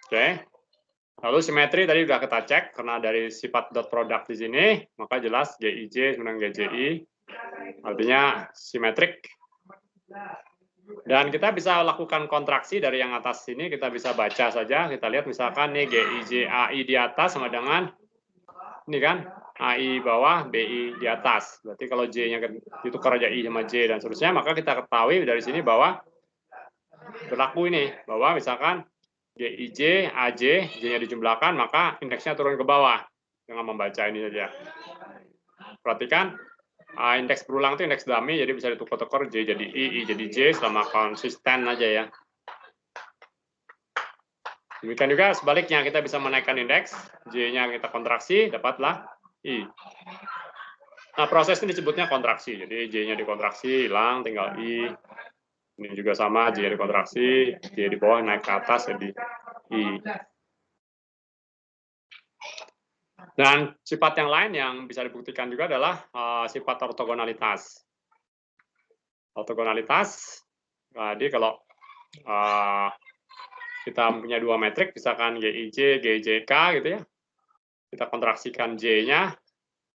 Oke. Lalu simetri tadi sudah kita cek, karena dari sifat dot product di sini, maka jelas GIJ sama dengan GJI, artinya simetrik. Dan kita bisa lakukan kontraksi dari yang atas sini, kita bisa baca saja, kita lihat misalkan nih GIJ AI di atas sama dengan, ini kan, AI bawah, BI di atas. Berarti kalau J-nya ditukar aja I sama J dan seterusnya, maka kita ketahui dari sini bahwa berlaku ini, bahwa misalkan GIJ, AJ, J-nya dijumlahkan, maka indeksnya turun ke bawah dengan membaca ini saja. Perhatikan, indeks berulang itu indeks dummy, jadi bisa ditukar-tukar J jadi I jadi J selama konsisten aja ya. Demikian juga sebaliknya, kita bisa menaikkan indeks, J-nya kita kontraksi, dapatlah I. Nah, proses ini disebutnya kontraksi, jadi J-nya dikontraksi, hilang, tinggal I. Ini juga sama, J dikontraksi, J di bawah naik ke atas jadi I. Dan sifat yang lain yang bisa dibuktikan juga adalah sifat ortogonalitas. Ortogonalitas, jadi kalau kita punya dua metrik, misalkan GIJ, GJK gitu ya, kita kontraksikan J-nya,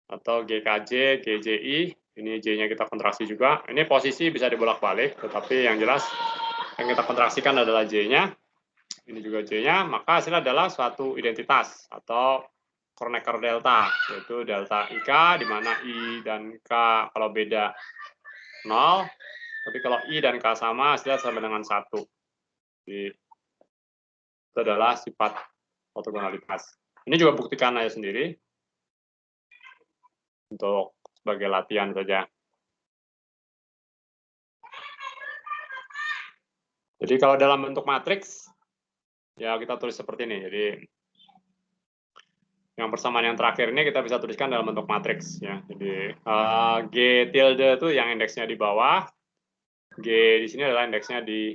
atau GKJ, GJI, ini J-nya kita kontraksi juga. Ini posisi bisa dibolak-balik, tetapi yang jelas yang kita kontraksikan adalah J-nya, ini juga J-nya, maka hasilnya adalah suatu identitas atau Kronecker delta, yaitu delta IK, di mana I dan K kalau beda 0, tapi kalau I dan K sama, hasilnya sama dengan 1. Jadi, itu adalah sifat ortogonalitas. Ini juga buktikan aja sendiri, untuk sebagai latihan saja. Jadi kalau dalam bentuk matriks, ya kita tulis seperti ini. Jadi yang persamaan yang terakhir ini kita bisa tuliskan dalam bentuk matriks ya. Jadi G tilde itu yang indeksnya di bawah, G di sini adalah indeksnya di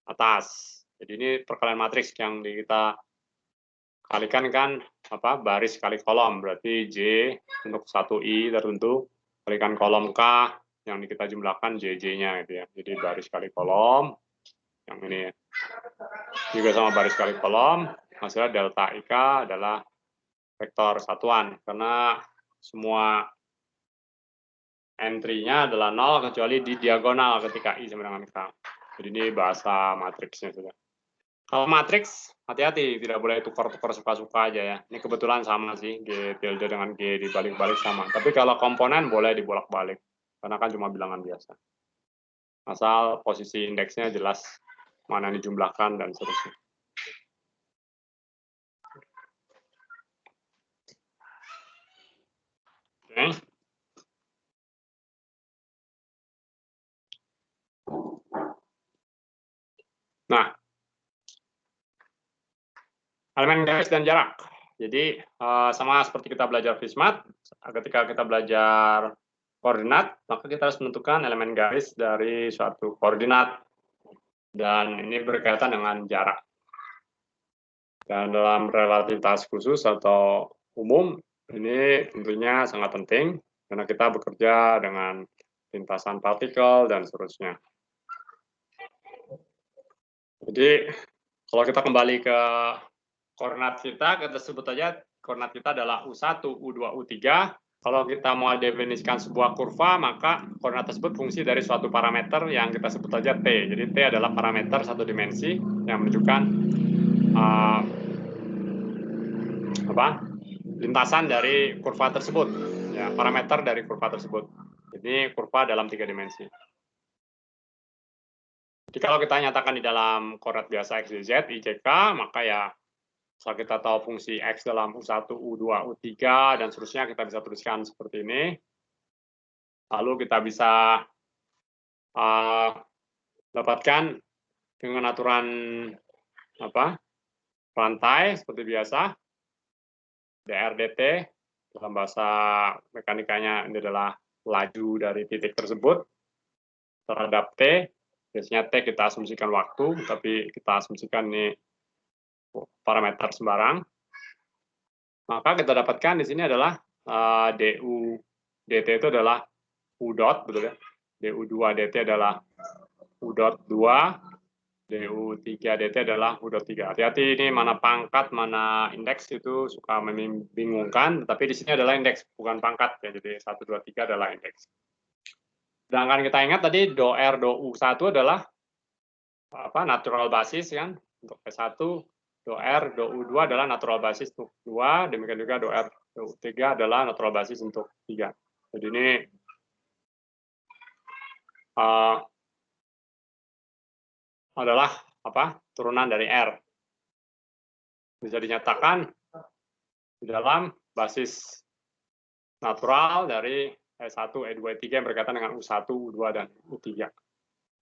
atas. Jadi ini perkalian matriks yang kita kalikan kan baris kali kolom, berarti J untuk 1I tertentu kalikan kolom K yang kita jumlahkan JJ-nya gitu ya. Jadi baris kali kolom yang ini juga sama baris kali kolom, hasilnya delta IK adalah vektor satuan karena semua entry-nya adalah 0 kecuali di diagonal ketika I sama dengan K. Jadi ini bahasa matriksnya sudah. Kalau matriks, hati-hati, tidak boleh tukar-tukar suka-suka aja ya. Ini kebetulan sama sih, G tilde dengan G dibalik-balik sama. Tapi kalau komponen boleh dibolak-balik, karena kan cuma bilangan biasa. Asal posisi indeksnya jelas, mana yang dijumlahkan, dan seterusnya. Oke. Nah, elemen garis dan jarak. Jadi sama seperti kita belajar Fismat, ketika kita belajar koordinat, maka kita harus menentukan elemen garis dari suatu koordinat. Dan ini berkaitan dengan jarak. Dan dalam relativitas khusus atau umum, ini tentunya sangat penting, karena kita bekerja dengan lintasan partikel dan seterusnya. Jadi, kalau kita kembali ke koordinat kita sebut aja koordinat kita adalah U1, U2, U3. Kalau kita mau definisikan sebuah kurva, maka koordinat tersebut fungsi dari suatu parameter yang kita sebut aja T. Jadi T adalah parameter satu dimensi yang menunjukkan lintasan dari kurva tersebut. Ya, parameter dari kurva tersebut. Ini kurva dalam 3 dimensi. Jadi kalau kita nyatakan di dalam koordinat biasa X, Y, Z, I, J, K, maka ya setelah kita tahu fungsi X dalam U1, U2, U3, dan seterusnya, kita bisa tuliskan seperti ini. Lalu kita bisa dapatkan dengan aturan rantai seperti biasa, dr dt, dalam bahasa mekanikanya ini adalah laju dari titik tersebut terhadap T. Biasanya T kita asumsikan waktu, tapi kita asumsikan ini parameter sembarang. Maka kita dapatkan di sini adalah du dt itu adalah u dot, betul ya? du2 dt adalah u dot 2, du3 dt adalah u dot 3. Hati-hati ini mana pangkat, mana indeks itu suka membingungkan, tapi di sini adalah indeks, bukan pangkat ya. Jadi 1, 2, 3 adalah indeks. Sedangkan kita ingat tadi do R do U1 adalah natural basis kan untuk P1, do R do U2 adalah natural basis untuk 2, demikian juga do R do U3 adalah natural basis untuk 3. Jadi ini adalah turunan dari R. Bisa dinyatakan di dalam basis natural dari E1, E2, E3 yang berkaitan dengan U1, U2, dan U3.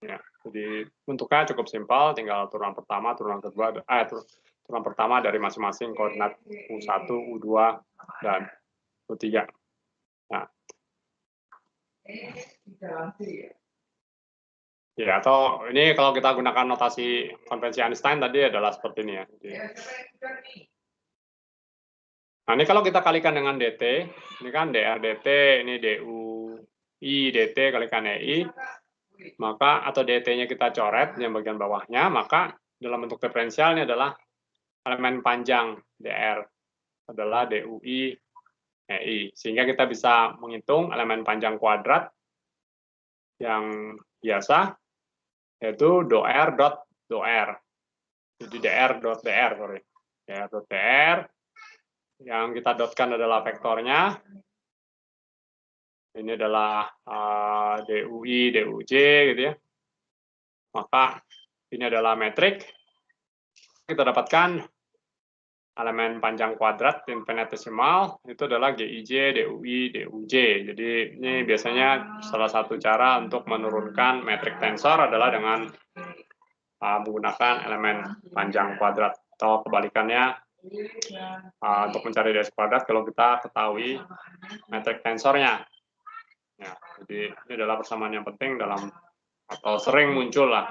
Ya, jadi bentuknya cukup simpel, tinggal turunan pertama, turunan kedua, turunan pertama dari masing-masing koordinat U1, U2, dan U3. Nah. Ya, atau ini kalau kita gunakan notasi konvensi Einstein tadi adalah seperti ini ya. Jadi, nah, ini kalau kita kalikan dengan dt, ini kan dr dt, ini du I dt kalikan EI, maka atau dt-nya kita coret yang bagian bawahnya, maka dalam bentuk diferensial ini adalah elemen panjang dr adalah dui EI, sehingga kita bisa menghitung elemen panjang kuadrat yang biasa, yaitu dor dot dor. Jadi dr dot dr, sorry. Dr dot dr, yang kita dotkan adalah vektornya. Ini adalah DUI, DUJ, gitu ya. Maka ini adalah metrik. Kita dapatkan elemen panjang kuadrat infinitesimal, itu adalah GIJ, DUI, DUJ. Jadi ini biasanya salah satu cara untuk menurunkan metrik tensor adalah dengan menggunakan elemen panjang kuadrat. Atau kebalikannya, untuk mencari ds kuadrat kalau kita ketahui metrik tensornya. Ya, jadi ini adalah persamaan yang penting dalam atau sering muncul lah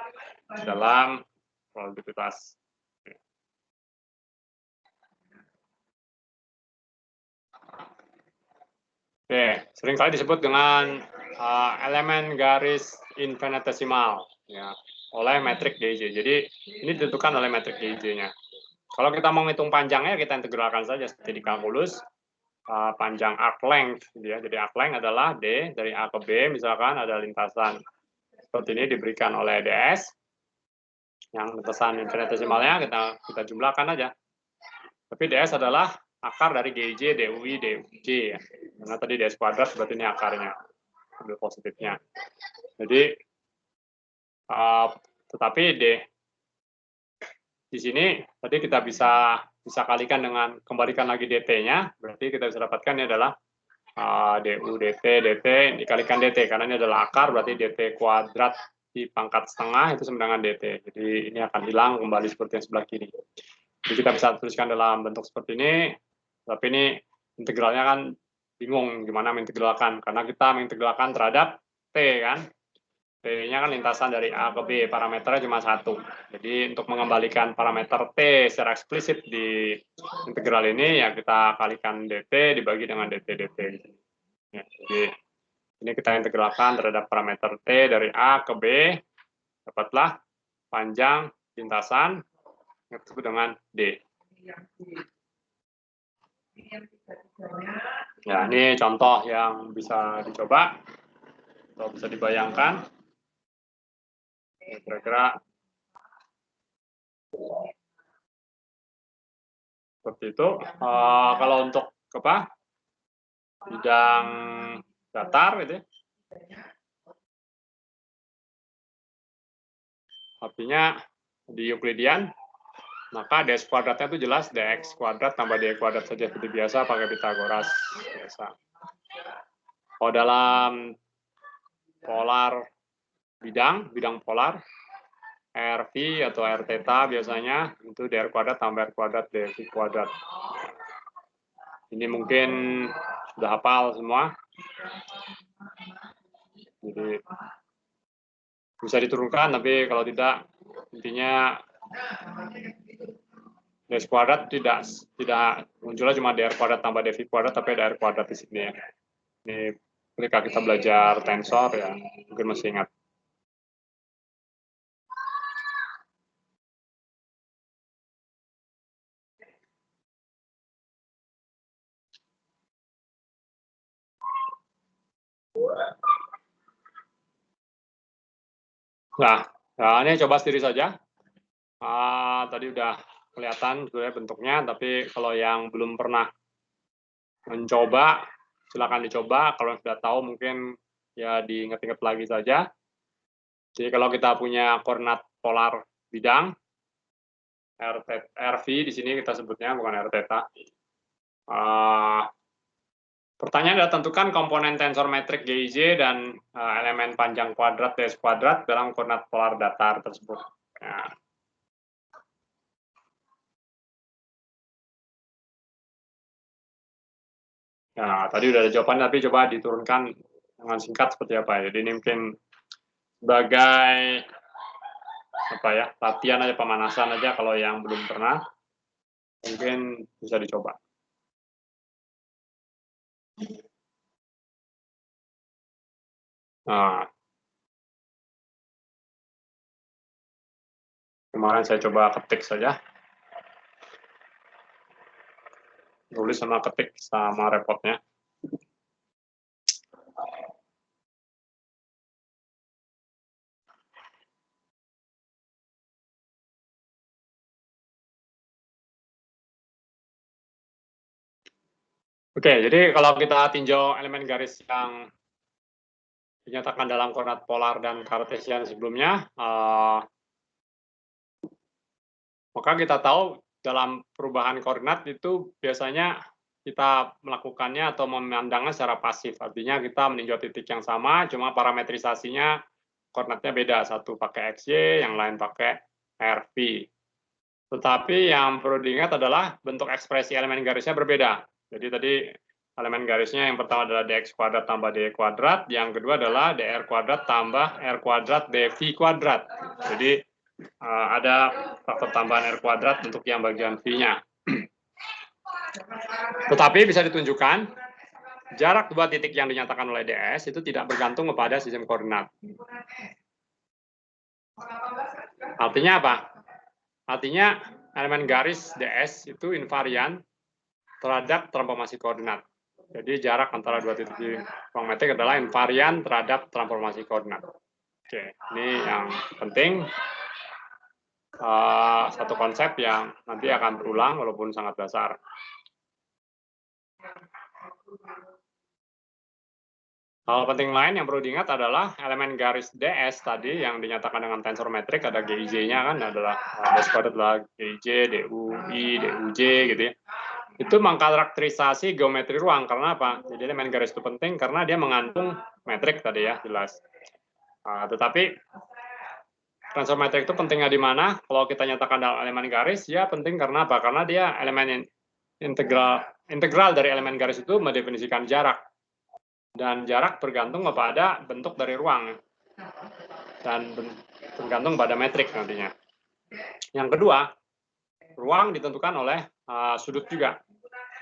dalam relativitas. Oke, seringkali disebut dengan elemen garis infinitesimal ya, oleh metrik GIJ. Jadi ini ditentukan oleh metrik GIJ-nya. Kalau kita mau menghitung panjangnya, kita integralkan saja seperti di kalkulus. panjang arc length, gitu ya. Jadi arc length adalah D dari A ke B, misalkan ada lintasan seperti ini diberikan oleh DS, yang lintasan infinitesimalnya kita jumlahkan aja. Tapi DS adalah akar dari GJ, DUI, DUJ ya. Karena tadi DS kuadrat berarti ini akarnya, ambil positifnya. Jadi tetapi di sini tadi kita bisa kalikan dengan kembalikan lagi DT-nya, berarti kita bisa dapatkan ini adalah DU DT dikalikan DT, karena ini adalah akar, berarti DT kuadrat di pangkat setengah itu sama dengan DT. Jadi ini akan hilang kembali seperti yang sebelah kiri. Jadi kita bisa tuliskan dalam bentuk seperti ini, tapi ini integralnya kan bingung gimana mengintegralkan, karena kita mengintegralkan terhadap T kan. T-nya kan lintasan dari A ke B, parameternya cuma satu. Jadi untuk mengembalikan parameter T secara eksplisit di integral ini, ya kita kalikan DT dibagi dengan DT. Ya, jadi ini kita integralkan terhadap parameter T dari A ke B, dapatlah panjang lintasan yang disebut dengan D. Ya, ini contoh yang bisa dicoba atau bisa dibayangkan. Kira-kira seperti itu. Kalau untuk bidang datar gitu ya, artinya di Euclidean, maka ds kuadratnya itu jelas dx kuadrat tambah dy kuadrat saja seperti biasa pakai Pitagoras biasa. Kalau dalam polar bidang polar, RV atau R theta biasanya itu dr kuadrat tambah r kuadrat dv kuadrat. Ini mungkin sudah hafal semua. Jadi bisa diturunkan, tapi kalau tidak, intinya dx kuadrat tidak munculnya cuma dr kuadrat tambah dv kuadrat, tapi ada r kuadrat di sini ya. Ini ketika kita belajar tensor ya, mungkin masih ingat. Nah, ini coba sendiri saja. Tadi udah kelihatan sebenarnya bentuknya, tapi kalau yang belum pernah mencoba, silakan dicoba. Kalau yang sudah tahu mungkin ya diingat-ingat lagi saja. Jadi kalau kita punya koordinat polar bidang, RV di sini kita sebutnya, bukan R theta. Pertanyaan adalah tentukan komponen tensor metrik GIJ dan elemen panjang kuadrat ds kuadrat dalam koordinat polar datar tersebut. Nah, tadi udah ada jawaban, tapi coba diturunkan dengan singkat seperti apa ya. Jadi ini mungkin sebagai latihan aja, pemanasan aja, kalau yang belum pernah mungkin bisa dicoba. Nah, kemarin saya coba ketik saja, tulis sama ketik sama repotnya. Oke, jadi kalau kita tinjau elemen garis yang dinyatakan dalam koordinat polar dan kartesian sebelumnya, maka kita tahu dalam perubahan koordinat itu biasanya kita melakukannya atau memandangnya secara pasif. Artinya kita meninjau titik yang sama, cuma parametrisasinya koordinatnya beda. Satu pakai XY, yang lain pakai RV. Tetapi yang perlu diingat adalah bentuk ekspresi elemen garisnya berbeda. Jadi tadi elemen garisnya yang pertama adalah dx kuadrat tambah dy kuadrat, yang kedua adalah dr kuadrat tambah r kuadrat dv kuadrat. Jadi ada faktor tambahan r kuadrat untuk yang bagian v-nya. Tetapi bisa ditunjukkan jarak dua titik yang dinyatakan oleh ds itu tidak bergantung kepada sistem koordinat. Artinya apa? Artinya elemen garis ds itu invarian terhadap transformasi koordinat. Jadi jarak antara dua titik di ruang metrik adalah invarian terhadap transformasi koordinat. Oke, ini yang penting. Satu konsep yang nanti akan berulang walaupun sangat dasar. Hal penting lain yang perlu diingat adalah elemen garis DS tadi yang dinyatakan dengan tensor metrik, ada GIJ-nya kan, adalah dasar adalah GIJ, DUI, DUJ gitu ya. Itu mengkarakterisasi geometri ruang. Karena apa? Jadi elemen garis itu penting karena dia mengandung metrik tadi ya, jelas. Tetapi tensor metrik itu pentingnya di mana? Kalau kita nyatakan dalam elemen garis, ya penting karena apa? Karena dia elemen integral dari elemen garis itu mendefinisikan jarak. Dan jarak bergantung kepada bentuk dari ruang. Dan bergantung pada metrik nantinya. Yang kedua, ruang ditentukan oleh sudut juga.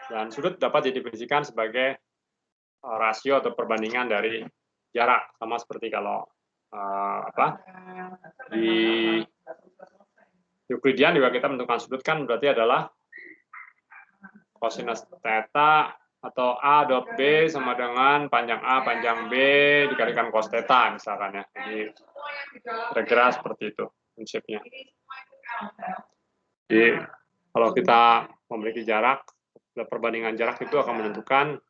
Dan sudut dapat didefinisikan sebagai rasio atau perbandingan dari jarak. Sama seperti kalau di Euclidean juga kita menentukan sudut kan berarti adalah cosinus theta atau A dot B sama dengan panjang A panjang B dikalikan cos theta misalkan ya. Jadi kira-kira seperti itu prinsipnya. Jadi kalau kita memiliki jarak, perbandingan jarak itu akan menentukan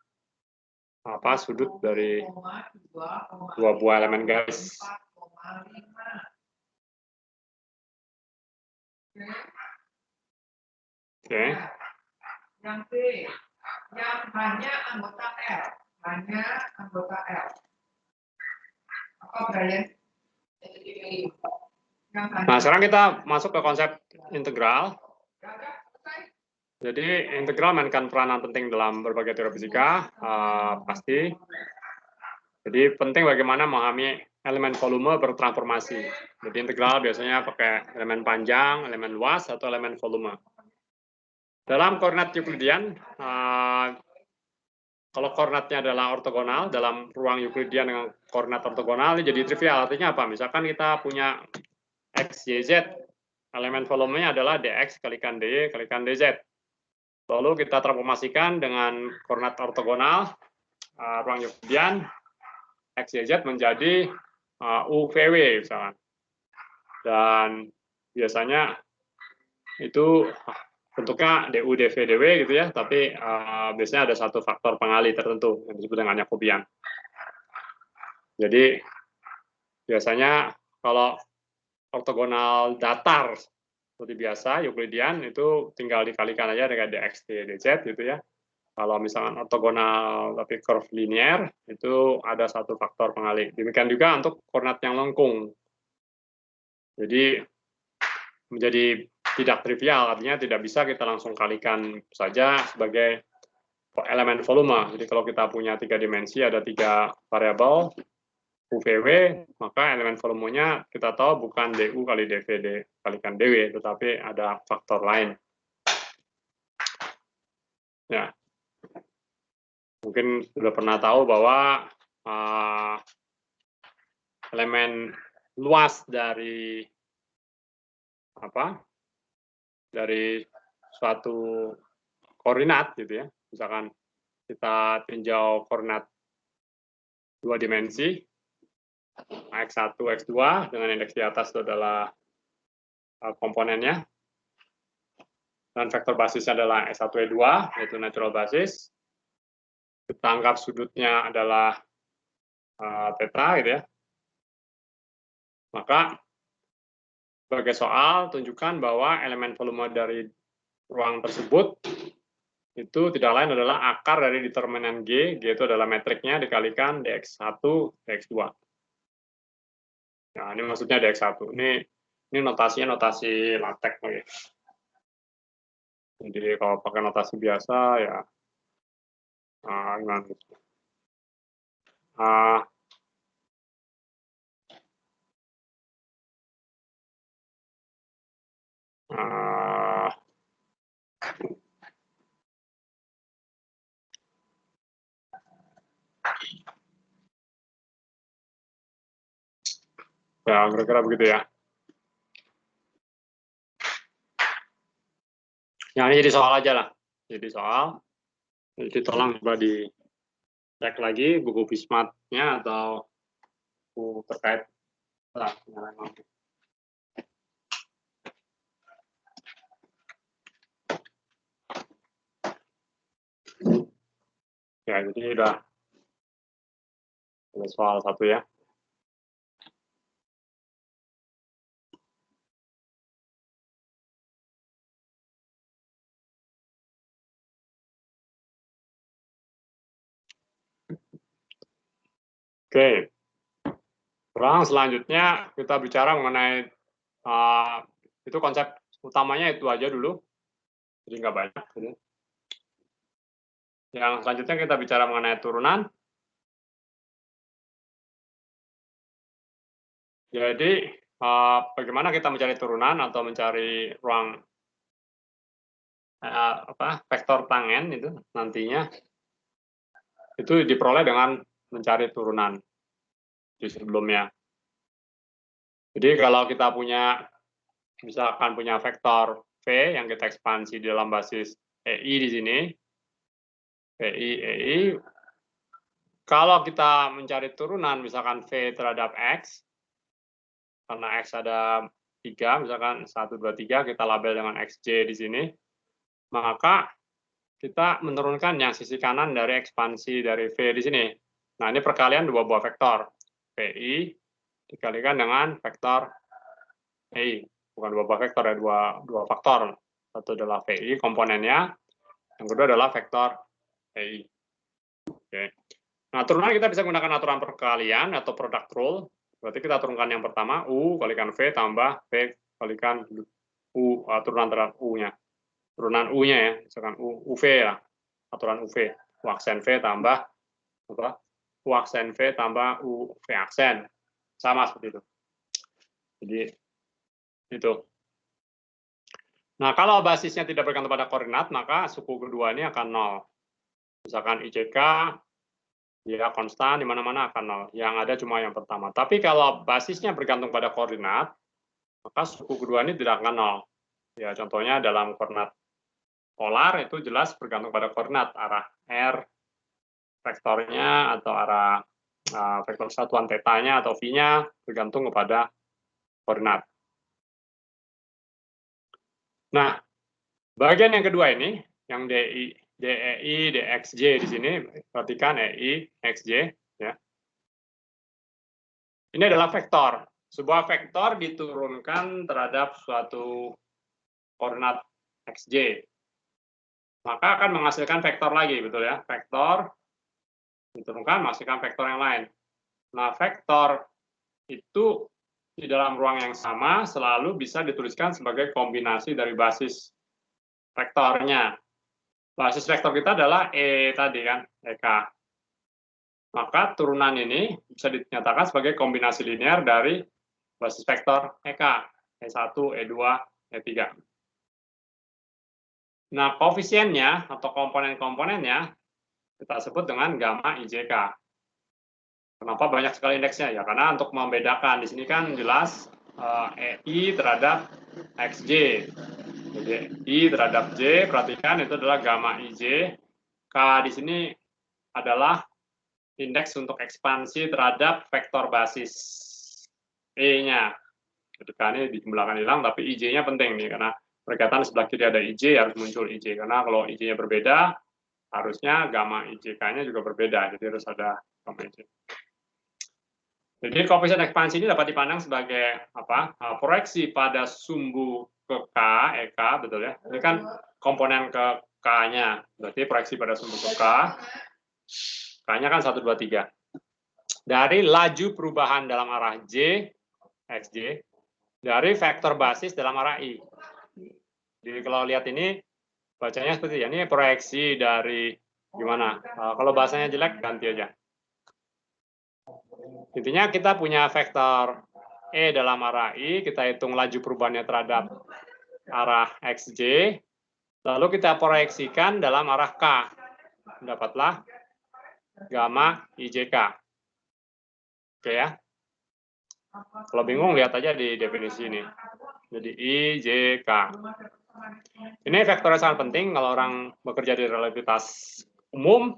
sudut dari dua buah elemen garis. Oke. Yang B, yang hanya anggota L, Apa Brian? Nah, sekarang kita masuk ke konsep integral. Jadi integral mainkan peranan penting dalam berbagai teori fisika, pasti. Jadi penting bagaimana memahami elemen volume bertransformasi. Jadi integral biasanya pakai elemen panjang, elemen luas, atau elemen volume. Dalam koordinat Euclidean, kalau koordinatnya adalah ortogonal, dalam ruang Euclidean dengan koordinat ortogonal, ini jadi trivial. Artinya apa? Misalkan kita punya X, Y, Z, elemen volumenya adalah dx kalikan dy kalikan dz. Lalu kita transformasikan dengan koordinat ortogonal ruang Euclidean, X, Y, Z menjadi UVW misalkan. Dan biasanya itu bentuknya DU, DV, DW gitu ya, tapi biasanya ada satu faktor pengalih tertentu yang disebut dengan Jacobian. Jadi biasanya kalau ortogonal datar seperti biasa Euclidean itu tinggal dikalikan aja dengan dx dz gitu ya. Kalau misalkan ortogonal tapi curve linear itu ada satu faktor pengalih. Demikian juga untuk koordinat yang lengkung. Jadi menjadi tidak trivial, artinya tidak bisa kita langsung kalikan saja sebagai elemen volume. Jadi kalau kita punya 3 dimensi, ada 3 variabel UVW, maka elemen volumenya kita tahu bukan DU kali DV kalikan DW, tetapi ada faktor lain. Ya, mungkin sudah pernah tahu bahwa elemen luas dari dari suatu koordinat gitu ya, misalkan kita tinjau koordinat 2 dimensi, X1, X2 dengan indeks di atas itu adalah komponennya, dan vektor basisnya adalah S1, E2, yaitu natural basis. Kita anggap sudutnya adalah theta gitu ya. Maka sebagai soal tunjukkan bahwa elemen volume dari ruang tersebut itu tidak lain adalah akar dari determinan G itu adalah metriknya dikalikan dx1 dx2. Nah, ini maksudnya dx1. Ini notasinya notasi LaTeX lagi. Jadi kalau pakai notasi biasa ya gimana gitu. Ya, kira-kira begitu ya. Ya, ini jadi soal aja lah. Jadi soal. Jadi tolong coba cek lagi buku Bismat-nya atau buku terkait. Ya, jadi udah soal 1 ya. Oke. Sekarang selanjutnya kita bicara mengenai itu konsep utamanya itu aja dulu. Jadi nggak banyak. Gitu. Yang selanjutnya kita bicara mengenai turunan. Jadi bagaimana kita mencari turunan atau mencari ruang vektor tangen itu nantinya itu diperoleh dengan mencari turunan di sebelumnya. Jadi kalau kita misalkan punya vektor V yang kita ekspansi di dalam basis EI di sini, EI, kalau kita mencari turunan misalkan V terhadap X, karena X ada 3, misalkan 1, 2, 3, kita label dengan XJ di sini, maka kita menurunkan yang sisi kanan dari ekspansi dari V di sini. Nah, ini perkalian dua buah vektor. VI dikalikan dengan vektor EI. Bukan dua buah vektor, ya, dua faktor. Satu adalah VI komponennya, yang kedua adalah vektor EI. Oke. Nah, turunan kita bisa menggunakan aturan perkalian atau product rule. Berarti kita turunkan yang pertama, U kalikan V tambah V kalikan U, turunan terhadap U-nya. Turunan U-nya ya, misalkan UV ya, aturan UV. U aksen V tambah apa? U aksen V tambah UV aksen. Sama seperti itu. Jadi itu. Nah, kalau basisnya tidak bergantung pada koordinat, maka suku kedua ini akan 0. Misalkan IJK, ya konstan, di mana-mana akan 0. Yang ada cuma yang pertama. Tapi kalau basisnya bergantung pada koordinat, maka suku kedua ini tidak akan 0. Ya, contohnya dalam koordinat polar itu jelas bergantung pada koordinat, arah R, vektornya, atau arah vektor satuan θ-nya atau V-nya bergantung kepada koordinat. Nah, bagian yang kedua ini, yang DEI, DXJ di sini, perhatikan EI, XJ, ya. Ini adalah vektor. Sebuah vektor diturunkan terhadap suatu koordinat XJ. Maka akan menghasilkan vektor lagi, betul ya? Vektor diturunkan, menghasilkan vektor yang lain. Nah, vektor itu di dalam ruang yang sama selalu bisa dituliskan sebagai kombinasi dari basis vektornya. Basis vektor kita adalah E tadi kan, EK. Maka turunan ini bisa dinyatakan sebagai kombinasi linear dari basis vektor EK, E1, E2, E3. Nah, koefisiennya atau komponen-komponennya kita sebut dengan gamma IJK. Kenapa banyak sekali indeksnya? Ya karena untuk membedakan di sini kan jelas EI terhadap XJ. Jadi I terhadap J, perhatikan itu adalah gamma IJ. K di sini adalah indeks untuk ekspansi terhadap vektor basis E-nya. Ketika ini dijumlahkan hilang, tapi IJ-nya penting nih karena perkataan sebelah kiri ada IJ, harus muncul IJ. Karena kalau IJ-nya berbeda, harusnya gamma IJK-nya juga berbeda. Jadi harus ada gamma IJ. Jadi koefisien ekspansi ini dapat dipandang sebagai apa? Proyeksi pada sumbu ke K, EK, betul ya. Ini kan komponen ke K-nya. Berarti proyeksi pada sumbu ke K. K-nya kan 1, 2, 3. Dari laju perubahan dalam arah J, XJ, dari vektor basis dalam arah I. Jadi kalau lihat ini, bacanya seperti ini, proyeksi dari gimana? Kalau bahasanya jelek, ganti aja. Intinya kita punya vektor E dalam arah I, kita hitung laju perubahannya terhadap arah XJ, lalu kita proyeksikan dalam arah K. Dapatlah gamma IJK. Oke ya. Kalau bingung, lihat aja di definisi ini. Jadi IJK. Ini vektornya sangat penting kalau orang bekerja di relativitas umum.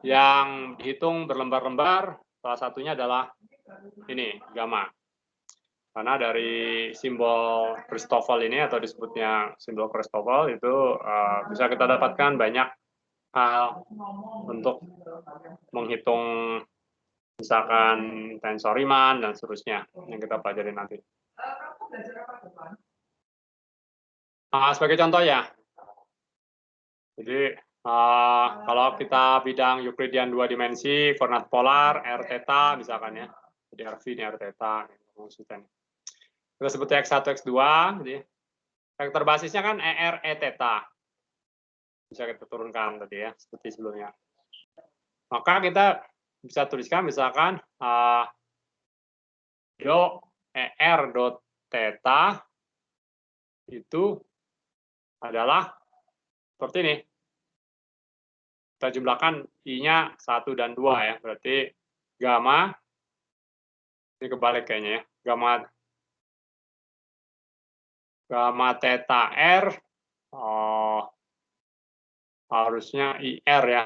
yang dihitung berlembar-lembar, salah satunya adalah ini, gamma. Karena dari simbol Christoffel ini atau disebutnya simbol Christoffel itu bisa kita dapatkan banyak hal untuk menghitung misalkan tensor Riemann dan seterusnya yang kita pelajari nanti. Sebagai contoh ya, jadi kalau kita bidang Euclidean 2 dimensi, koordinat polar, R theta misalkan ya, jadi RV ini R theta, maksudnya. Kita sebut X1, X2, jadi vektor basisnya kan ER, E theta. Bisa kita turunkan tadi ya, seperti sebelumnya. Maka kita bisa tuliskan misalkan yo ER dot theta itu adalah seperti ini. Kita jumlahkan I-nya 1 dan 2 ya, berarti gamma, ini kebalik kayaknya ya, gamma theta R, harusnya IR ya.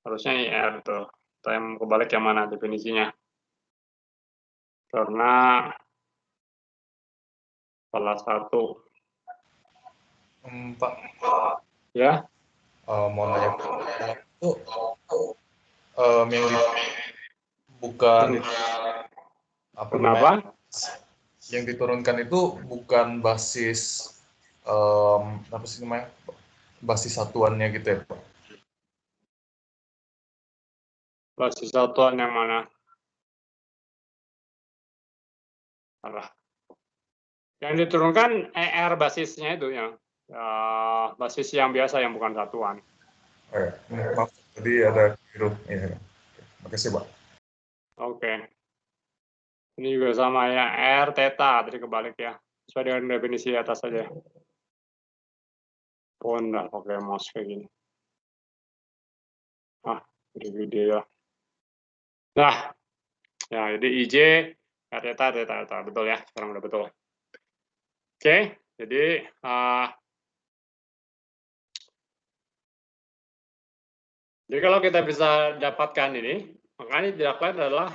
Harusnya IR tuh. Atau yang kebalik yang mana definisinya? Karena salah satu. Pak. Ya. Mau nanya itu yang bukan apa Kenapa? namanya? Yang diturunkan itu bukan basis apa sih namanya? Basis satuannya gitu ya, Pak? Basis satuan yang mana? Salah. Yang diturunkan ER basisnya itu ya. Basis yang biasa yang bukan satuan. Maaf, tadi ada biru. Ya. Makasih, Pak. Oke. Ini juga sama ya, R theta, tadi kebalik ya. Sesuai dengan definisi atas saja. Oh, enggak pakai mouse kayak gini. Gede ya. Nah, ya jadi IJ, R theta, theta, betul ya, sekarang udah betul. Oke, jadi kalau kita bisa dapatkan ini, makanya tidak lain adalah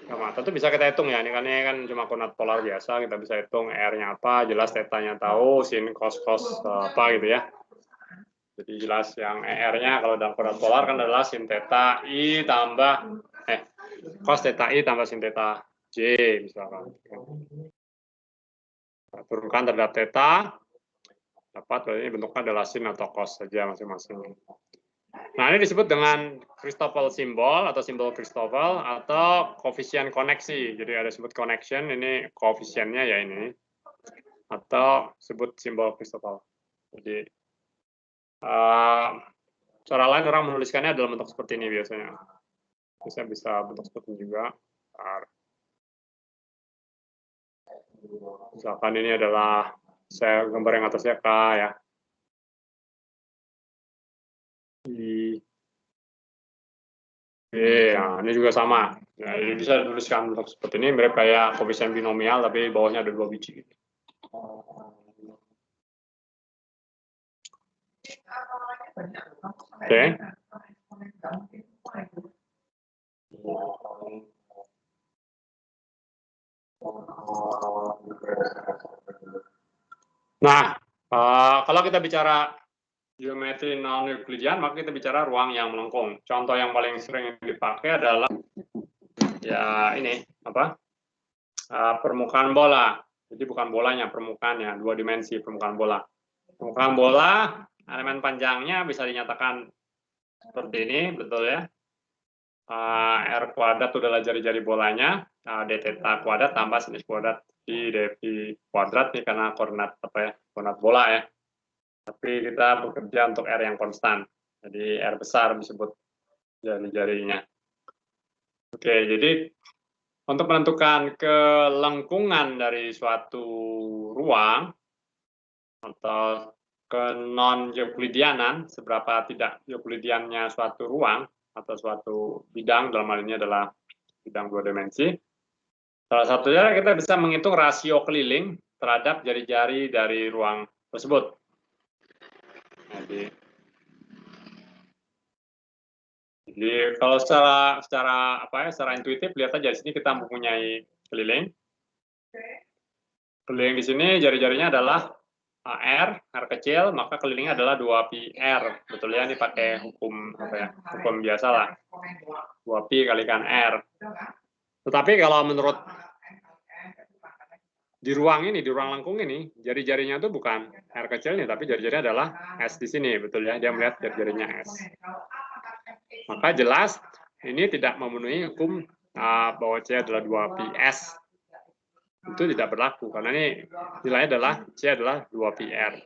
gamma. Tentu bisa kita hitung ya, ini kan cuma koordinat polar biasa, kita bisa hitung R-nya apa, jelas theta-nya tahu, sin, cos apa gitu ya. Jadi jelas yang ER-nya kalau dalam koordinat polar kan adalah sin theta I tambah cos theta I tambah sin theta J misalkan. Nah, turunkan terhadap theta, dapat ini bentuknya adalah sin atau cos saja masing-masing. Nah, ini disebut dengan Christoffel simbol atau simbol Christoffel atau koefisien koneksi. Jadi ada sebut connection, ini koefisiennya ya ini. Atau sebut simbol Christoffel. Jadi cara lain orang menuliskannya dalam bentuk seperti ini biasanya. Bisa bentuk seperti ini juga. Misalkan ini adalah saya gambar yang atasnya K ya. Ya, ini juga sama. Ya, ini bisa dituliskan bentuk seperti ini, mirip kayak koefisien binomial, tapi bawahnya ada 2 biji. Oke. Nah, kalau kita bicara geometri non-Euclidean, maka kita bicara ruang yang melengkung. Contoh yang paling sering dipakai adalah ya ini apa? Permukaan bola. Jadi bukan bolanya, permukaannya, 2 dimensi permukaan bola. Permukaan bola, elemen panjangnya bisa dinyatakan seperti ini, betul ya? R kuadrat itu adalah jari-jari bolanya, d theta kuadrat tambah sinus kuadrat di dv kuadrat nih karena koordinat apa ya? Koordinat bola ya. Tapi kita bekerja untuk R yang konstan. Jadi R besar disebut jari-jarinya. Oke, jadi untuk menentukan kelengkungan dari suatu ruang atau ke non-Euclideanan, seberapa tidak Euclideannya suatu ruang atau suatu bidang, dalam hal ini adalah bidang 2 dimensi. Salah satunya kita bisa menghitung rasio keliling terhadap jari-jari dari ruang tersebut. Jadi kalau secara intuitif lihat aja di sini kita mempunyai keliling. Keliling di sini jari-jarinya adalah R kecil, maka kelilingnya adalah 2πr. Betul ya, ini pakai hukum hukum biasa lah. 2π kalikan R. Tetapi kalau menurut di ruang lengkung ini, jari-jarinya itu bukan R kecilnya, tapi jari-jarinya adalah S di sini, betul ya? Dia melihat jari-jarinya S. Maka jelas ini tidak memenuhi hukum bahwa C adalah 2πs. Itu tidak berlaku, karena ini nilainya adalah C adalah 2πr.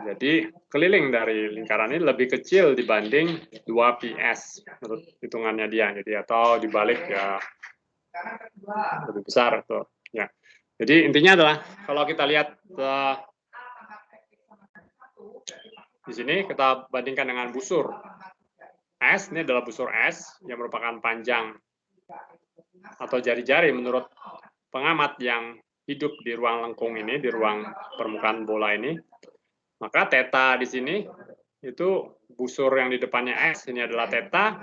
Jadi keliling dari lingkaran ini lebih kecil dibanding 2πs menurut hitungannya dia. Jadi atau dibalik ya lebih besar tuh. Ya. Jadi intinya adalah kalau kita lihat di sini kita bandingkan dengan busur S, ini adalah busur S yang merupakan panjang atau jari-jari menurut pengamat yang hidup di ruang lengkung ini, di ruang permukaan bola ini. Maka theta di sini itu busur yang di depannya S, ini adalah theta,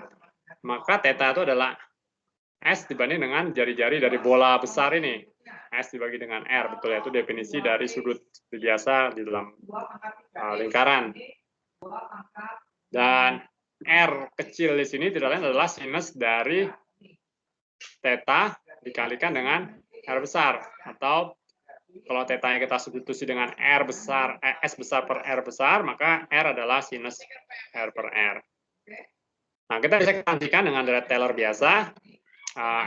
maka theta itu adalah S dibanding dengan jari-jari dari bola besar ini. S dibagi dengan R, betul ya, itu definisi dari sudut biasa di dalam lingkaran. Dan R kecil di sini tidak lain adalah sinus dari theta dikalikan dengan R besar, atau kalau tetanya kita substitusi dengan S besar per R besar, maka R adalah sinus R per R. Nah, kita bisa gantikan dengan deret Taylor biasa.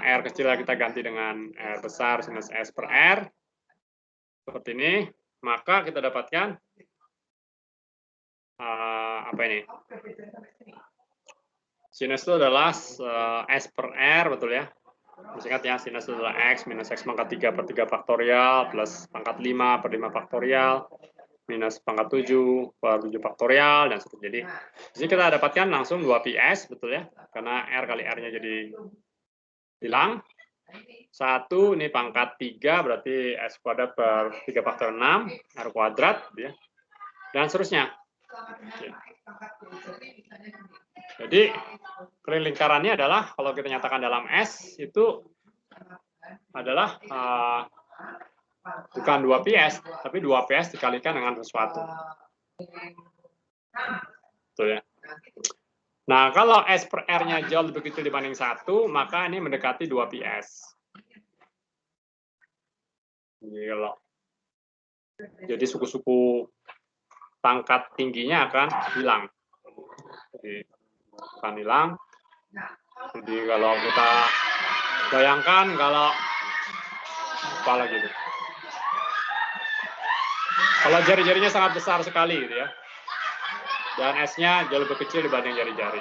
R kecil kita ganti dengan R besar sinus S per R. Seperti ini. Maka kita dapatkan apa ini? Sinus itu adalah S per R, betul ya? Masih ingat ya, sinus itu adalah X minus X pangkat 3 per 3 faktorial plus pangkat 5 per 5 faktorial minus pangkat 7 per 7 faktorial dan seterusnya. Jadi di sini kita dapatkan langsung 2πs, betul ya? Karena R kali R-nya jadi hilang. 1 ini pangkat 3 berarti S kuadrat per 3 faktor 6 R kuadrat ya. Dan seterusnya. Jadi keliling lingkarannya adalah kalau kita nyatakan dalam S itu adalah bukan 2πs, tapi 2πs dikalikan dengan sesuatu. Betul ya. Nah, kalau S per R-nya jauh lebih kecil dibanding 1, maka ini mendekati 2πs. Jadi suku-suku pangkat tingginya akan hilang. Jadi akan hilang. Jadi kalau kita bayangkan kalau apa lagi itu? Kalau jari-jarinya sangat besar sekali gitu ya. Dan S-nya jauh lebih kecil dibanding jari-jari.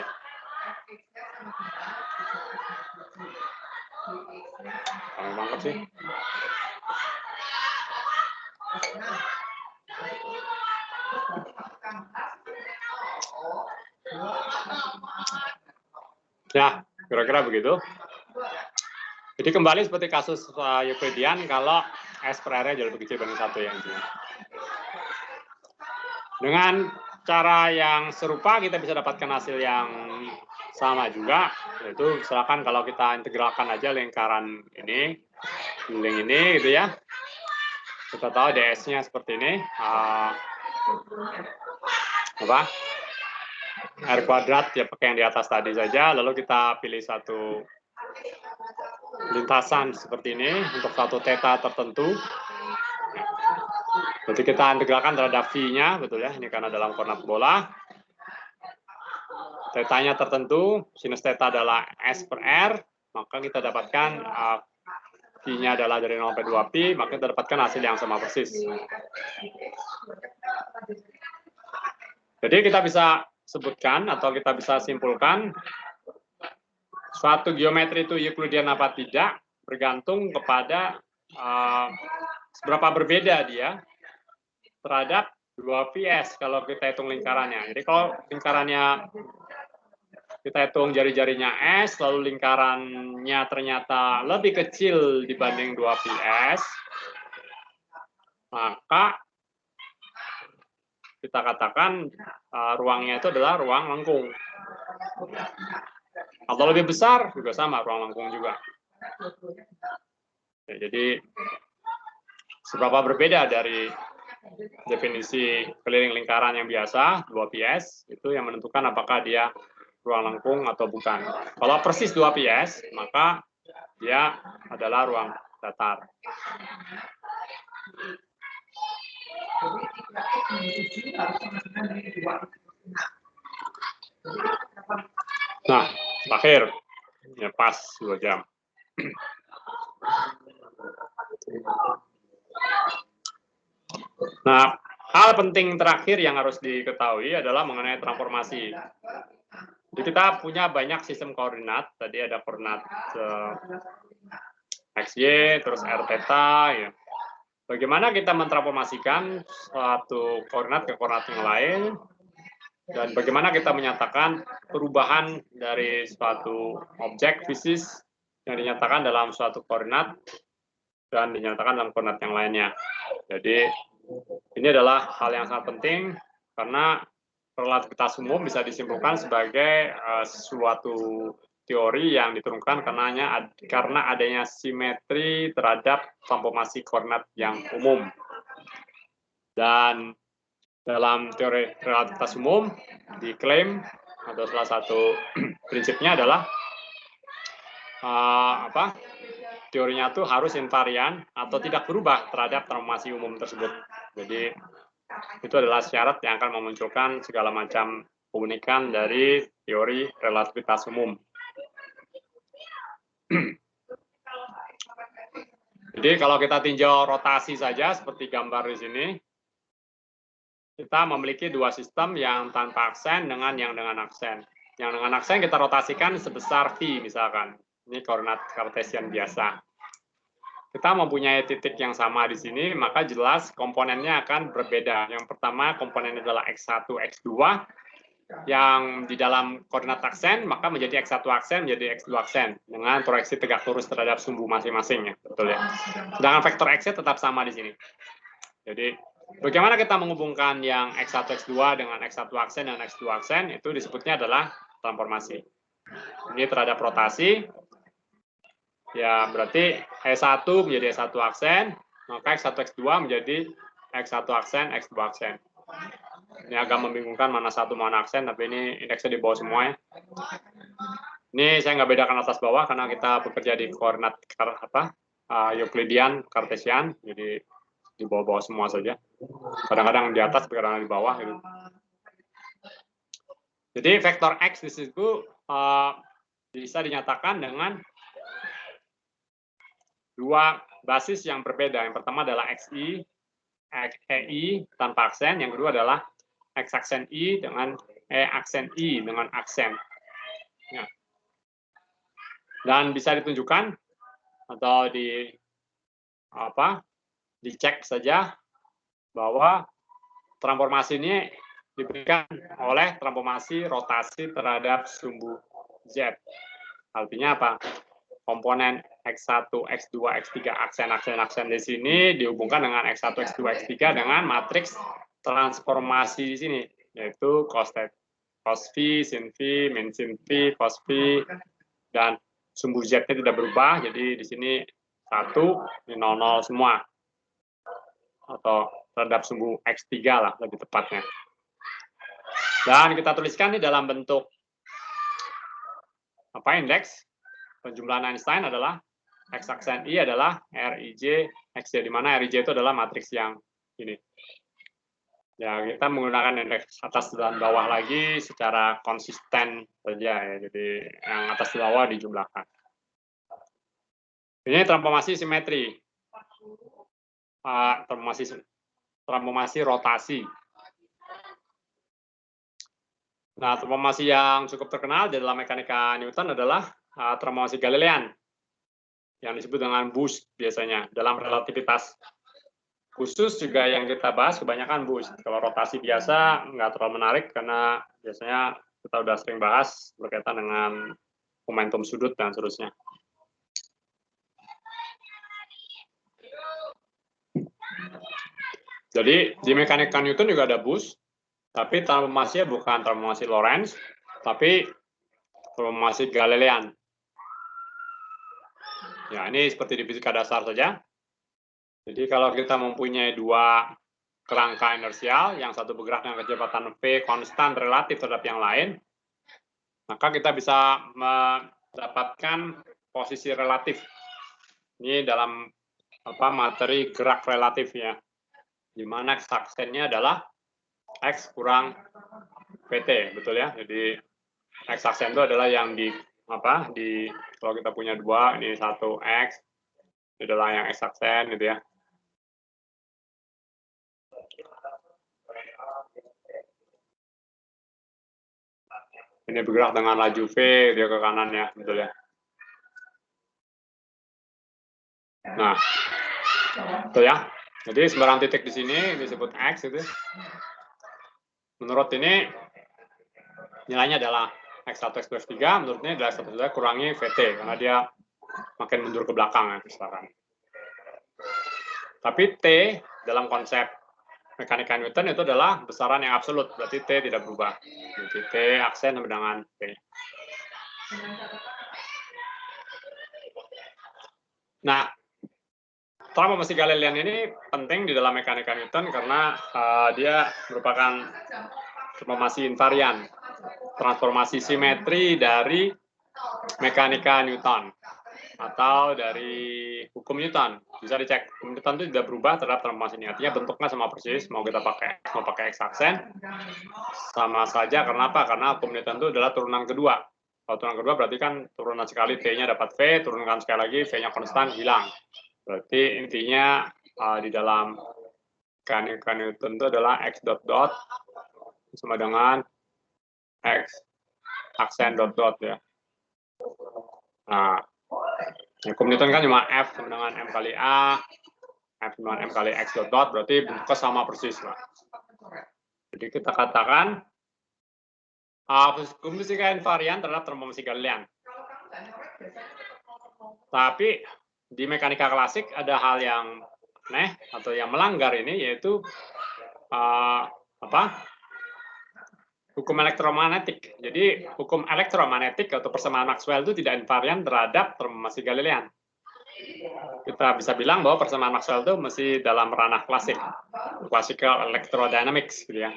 Kami mangkep sih. Ya, kira-kira begitu. Jadi kembali seperti kasus Euclidean kalau S per R-nya jauh lebih kecil dibanding 1 ya intinya. Dengan cara yang serupa kita bisa dapatkan hasil yang sama juga, yaitu misalkan kalau kita integralkan aja lingkaran ini, keliling ini gitu ya. Kita tahu ds-nya seperti ini. R kuadrat ya pakai yang di atas tadi saja, lalu kita pilih satu lintasan seperti ini untuk satu theta tertentu. Berarti kita integralkan terhadap V-nya, betul ya, ini karena dalam koordinat bola. Theta-nya tertentu, sinus theta adalah S per R, maka kita dapatkan V-nya adalah dari 0 sampai 2π, maka kita dapatkan hasil yang sama persis. Jadi kita bisa sebutkan atau kita bisa simpulkan suatu geometri itu Euclidean apa tidak bergantung kepada seberapa berbeda dia terhadap 2πs kalau kita hitung lingkarannya. Jadi kalau lingkarannya kita hitung jari-jarinya S, lalu lingkarannya ternyata lebih kecil dibanding 2πs, maka kita katakan ruangnya itu adalah ruang lengkung. Atau lebih besar juga sama, ruang lengkung juga. Ya, jadi seberapa berbeda dari definisi keliling lingkaran yang biasa, 2 ps, itu yang menentukan apakah dia ruang lengkung atau bukan. Kalau persis 2 ps, maka dia adalah ruang datar. Nah, terakhir, ya pas 2 jam. Nah, hal penting terakhir yang harus diketahui adalah mengenai transformasi. Jadi kita punya banyak sistem koordinat. Tadi ada koordinat XY, terus R theta. Ya. Bagaimana kita mentransformasikan suatu koordinat ke koordinat yang lain, dan bagaimana kita menyatakan perubahan dari suatu objek fisik yang dinyatakan dalam suatu koordinat dan dinyatakan dalam koordinat yang lainnya. Jadi ini adalah hal yang sangat penting karena relativitas umum bisa disimpulkan sebagai suatu teori yang diturunkan karena adanya simetri terhadap transformasi koordinat yang umum. Dan dalam teori relativitas umum diklaim atau salah satu prinsipnya adalah teorinya itu harus invarian atau tidak berubah terhadap transformasi umum tersebut. Jadi itu adalah syarat yang akan memunculkan segala macam keunikan dari teori relativitas umum. Jadi kalau kita tinjau rotasi saja seperti gambar di sini, kita memiliki 2 sistem yang tanpa aksen dengan yang dengan aksen. Yang dengan aksen kita rotasikan sebesar V misalkan. Ini koordinat Cartesian biasa. Kita mempunyai titik yang sama di sini, maka jelas komponennya akan berbeda. Yang pertama komponennya adalah X1, X2. Yang di dalam koordinat aksen, maka menjadi X1 aksen, menjadi X2 aksen. Dengan proyeksi tegak lurus terhadap sumbu masing-masing. Ya, betul ya. Sedangkan vektor X tetap sama di sini. Jadi, bagaimana kita menghubungkan yang X1, X2 dengan X1 aksen dan X2 aksen, itu disebutnya adalah transformasi. Ini terhadap rotasi, ya berarti E1 menjadi E1 aksen, maka X1, X2 menjadi X1 aksen, X2 aksen. Ini agak membingungkan mana satu mana aksen, tapi ini indeksnya di bawah semua ya. Ini saya nggak bedakan atas bawah karena kita bekerja di koordinat Euclidean, Cartesian, jadi di bawah-bawah semua saja. Kadang-kadang di atas, kadang-kadang di bawah. Gitu. Jadi vektor X di situ bisa dinyatakan dengan 2 basis yang berbeda. Yang pertama adalah XI, EI tanpa aksen. Yang kedua adalah X aksen I dengan E aksen I dengan aksen. Ya. Dan bisa ditunjukkan atau dicek saja bahwa transformasi ini diberikan oleh transformasi rotasi terhadap sumbu Z. Artinya apa? Komponen X1, X2, X3, aksen di sini dihubungkan dengan X1, X2, X3 dengan matriks transformasi di sini, yaitu cos V, sin V, min sin V, cos V, dan sumbu Z-nya tidak berubah, jadi di sini 1, ini 00 semua. Atau terhadap sumbu X3 lah, lebih tepatnya. Dan kita tuliskan ini dalam bentuk indeks. Penjumlahan Einstein adalah X aksen I adalah Rij XJ, di mana Rij itu adalah matriks yang ini. Ya, kita menggunakan indeks atas dan bawah lagi secara konsisten saja ya. Jadi yang atas dan bawah dijumlahkan. Ini transformasi simetri. Transformasi rotasi. Nah, transformasi yang cukup terkenal di dalam mekanika Newton adalah transformasi Galilean yang disebut dengan boost biasanya dalam relativitas khusus juga yang kita bahas kebanyakan boost. Kalau rotasi biasa nggak terlalu menarik karena biasanya kita udah sering bahas berkaitan dengan momentum sudut dan seterusnya. Jadi di mekanika Newton juga ada boost. Tapi transformasinya bukan transformasi Lorentz, tapi transformasi Galilean. Ya, ini seperti di fisika dasar saja. Jadi kalau kita mempunyai dua kerangka inersial, yang satu bergerak dengan kecepatan V konstan relatif terhadap yang lain, maka kita bisa mendapatkan posisi relatif. Ini dalam materi gerak relatif ya, di mana X aksennya adalah X kurang VT, betul ya? Jadi X aksen itu adalah yang kalau kita punya dua, ini satu X, ini adalah yang X aksen gitu ya. Ini bergerak dengan laju V, dia ke kanan ya, betul ya. Nah, betul ya. Jadi sembarang titik di sini disebut X itu. Menurut ini nilainya adalah X1, X2, X3, menurut ini adalah X1, kurangi VT, karena dia makin mundur ke belakang ya, misalkan. Tapi T dalam konsep mekanika Newton itu adalah besaran yang absolut, berarti T tidak berubah. Jadi T aksen sama dengan T. Nah, transformasi Galilean ini penting di dalam mekanika Newton karena dia merupakan transformasi invarian, transformasi simetri dari mekanika Newton atau dari hukum Newton. Bisa dicek, hukum Newton itu tidak berubah terhadap transformasi ini. Artinya bentuknya sama persis, mau kita pakai X aksen, sama saja. Karena apa? Karena hukum Newton itu adalah turunan kedua. Kalau turunan kedua berarti kan turunan sekali T-nya dapat V, turunkan sekali lagi V-nya konstan, hilang. Berarti intinya di dalam mekanika Newton itu adalah X dot dot sama dengan X aksen dot dot ya. Nah, hukum Newton kan cuma F sama dengan M kali A, F sama dengan M kali X dot dot, berarti bentuknya sama persis lah. Jadi kita katakan hukum fisika invarian terhadap transformasi Galilean. Tapi di mekanika klasik ada hal yang aneh atau yang melanggar ini, yaitu hukum elektromagnetik. Jadi hukum elektromagnetik atau persamaan Maxwell itu tidak invarian terhadap transformasi Galilean. Kita bisa bilang bahwa persamaan Maxwell itu masih dalam ranah klasik, classical electrodynamics gitu ya.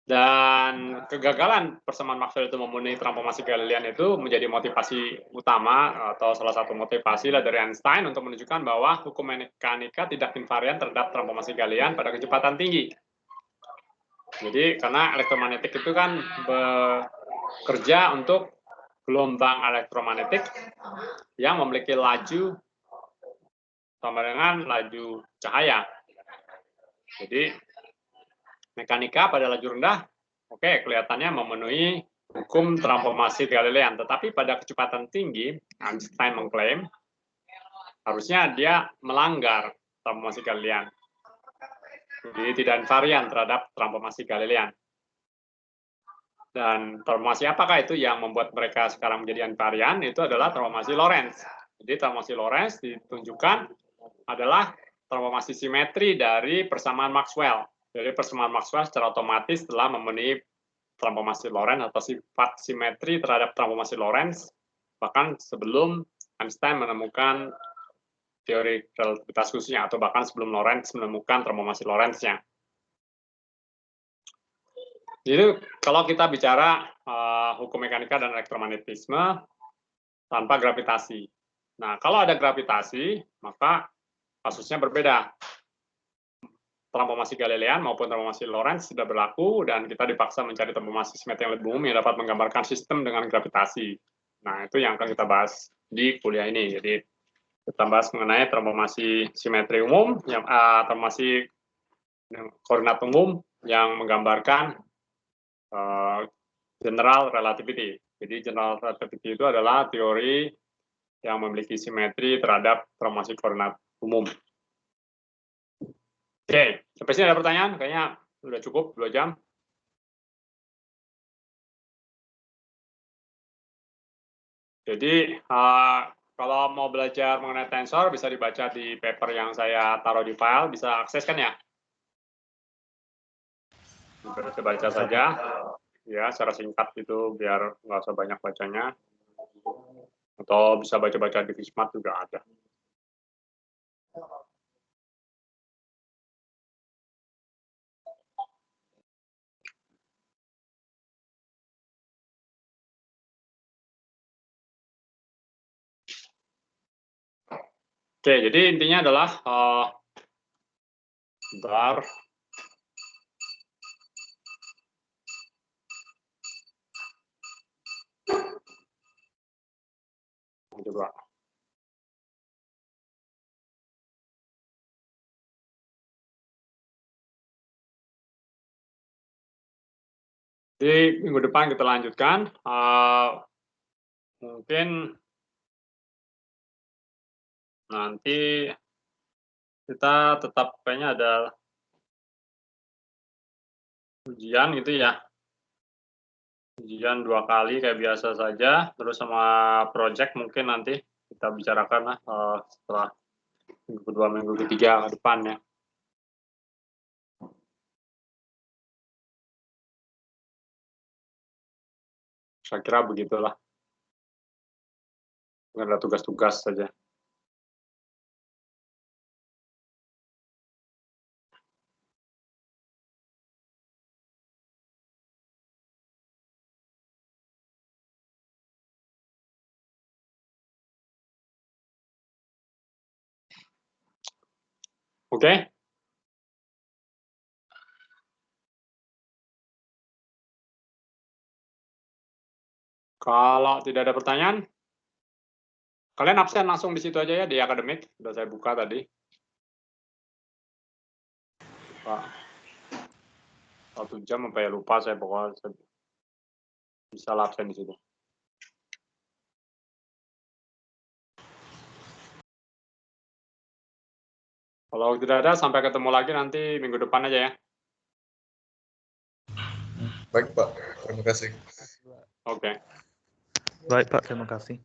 Dan kegagalan persamaan Maxwell itu memenuhi transformasi Galilean itu menjadi motivasi utama atau salah satu motivasi dari Einstein untuk menunjukkan bahwa hukum mekanika tidak invarian terhadap transformasi Galilean pada kecepatan tinggi. Jadi karena elektromagnetik itu kan bekerja untuk gelombang elektromagnetik yang memiliki laju sama dengan laju cahaya. Jadi mekanika pada laju rendah, oke, kelihatannya memenuhi hukum transformasi Galilean. Tetapi pada kecepatan tinggi, Einstein mengklaim harusnya dia melanggar transformasi Galilean. Jadi tidak invarian terhadap transformasi Galilean. Dan transformasi apakah itu yang membuat mereka sekarang menjadi invarian? Itu adalah transformasi Lorentz. Jadi transformasi Lorentz ditunjukkan adalah transformasi simetri dari persamaan Maxwell. Jadi persamaan Maxwell secara otomatis telah memenuhi transformasi Lorentz atau sifat simetri terhadap transformasi Lorentz, bahkan sebelum Einstein menemukan teori relativitas khususnya, atau bahkan sebelum Lorentz menemukan transformasi Lorentz-nya. Jadi kalau kita bicara hukum mekanika dan elektromagnetisme tanpa gravitasi. Nah, kalau ada gravitasi, maka kasusnya berbeda. Transformasi Galilean maupun transformasi Lorentz sudah berlaku, dan kita dipaksa mencari transformasi simetri yang lebih umum yang dapat menggambarkan sistem dengan gravitasi. Nah, itu yang akan kita bahas di kuliah ini. Jadi, kita bahas mengenai transformasi simetri umum, transformasi koordinat umum yang menggambarkan general relativity. Jadi, general relativity itu adalah teori yang memiliki simetri terhadap transformasi koordinat umum. Oke, sampai sini ada pertanyaan? Kayaknya sudah cukup 2 jam. Jadi, kalau mau belajar mengenai tensor, bisa dibaca di paper yang saya taruh di file, bisa akses kan ya? Baca saja, ya secara singkat gitu biar nggak usah banyak bacanya. Atau bisa baca-baca di Vismat juga ada. Oke, jadi intinya adalah bentar. Coba. Di minggu depan kita lanjutkan. Mungkin nanti kita tetap kayaknya ada ujian gitu ya. Ujian 2 kali kayak biasa saja, terus sama project mungkin nanti kita bicarakan lah setelah minggu kedua, minggu ketiga ke depan ya. Saya kira begitulah. Ada tugas-tugas saja. Oke? Kalau tidak ada pertanyaan, kalian absen langsung di situ aja ya, di akademik. Sudah saya buka tadi. Pak. 1 jam sampai lupa saya pokoknya bisa absen di situ. Kalau tidak ada, sampai ketemu lagi nanti minggu depan aja ya. Baik, Pak. Terima kasih. Oke. Baik, Pak. Terima kasih.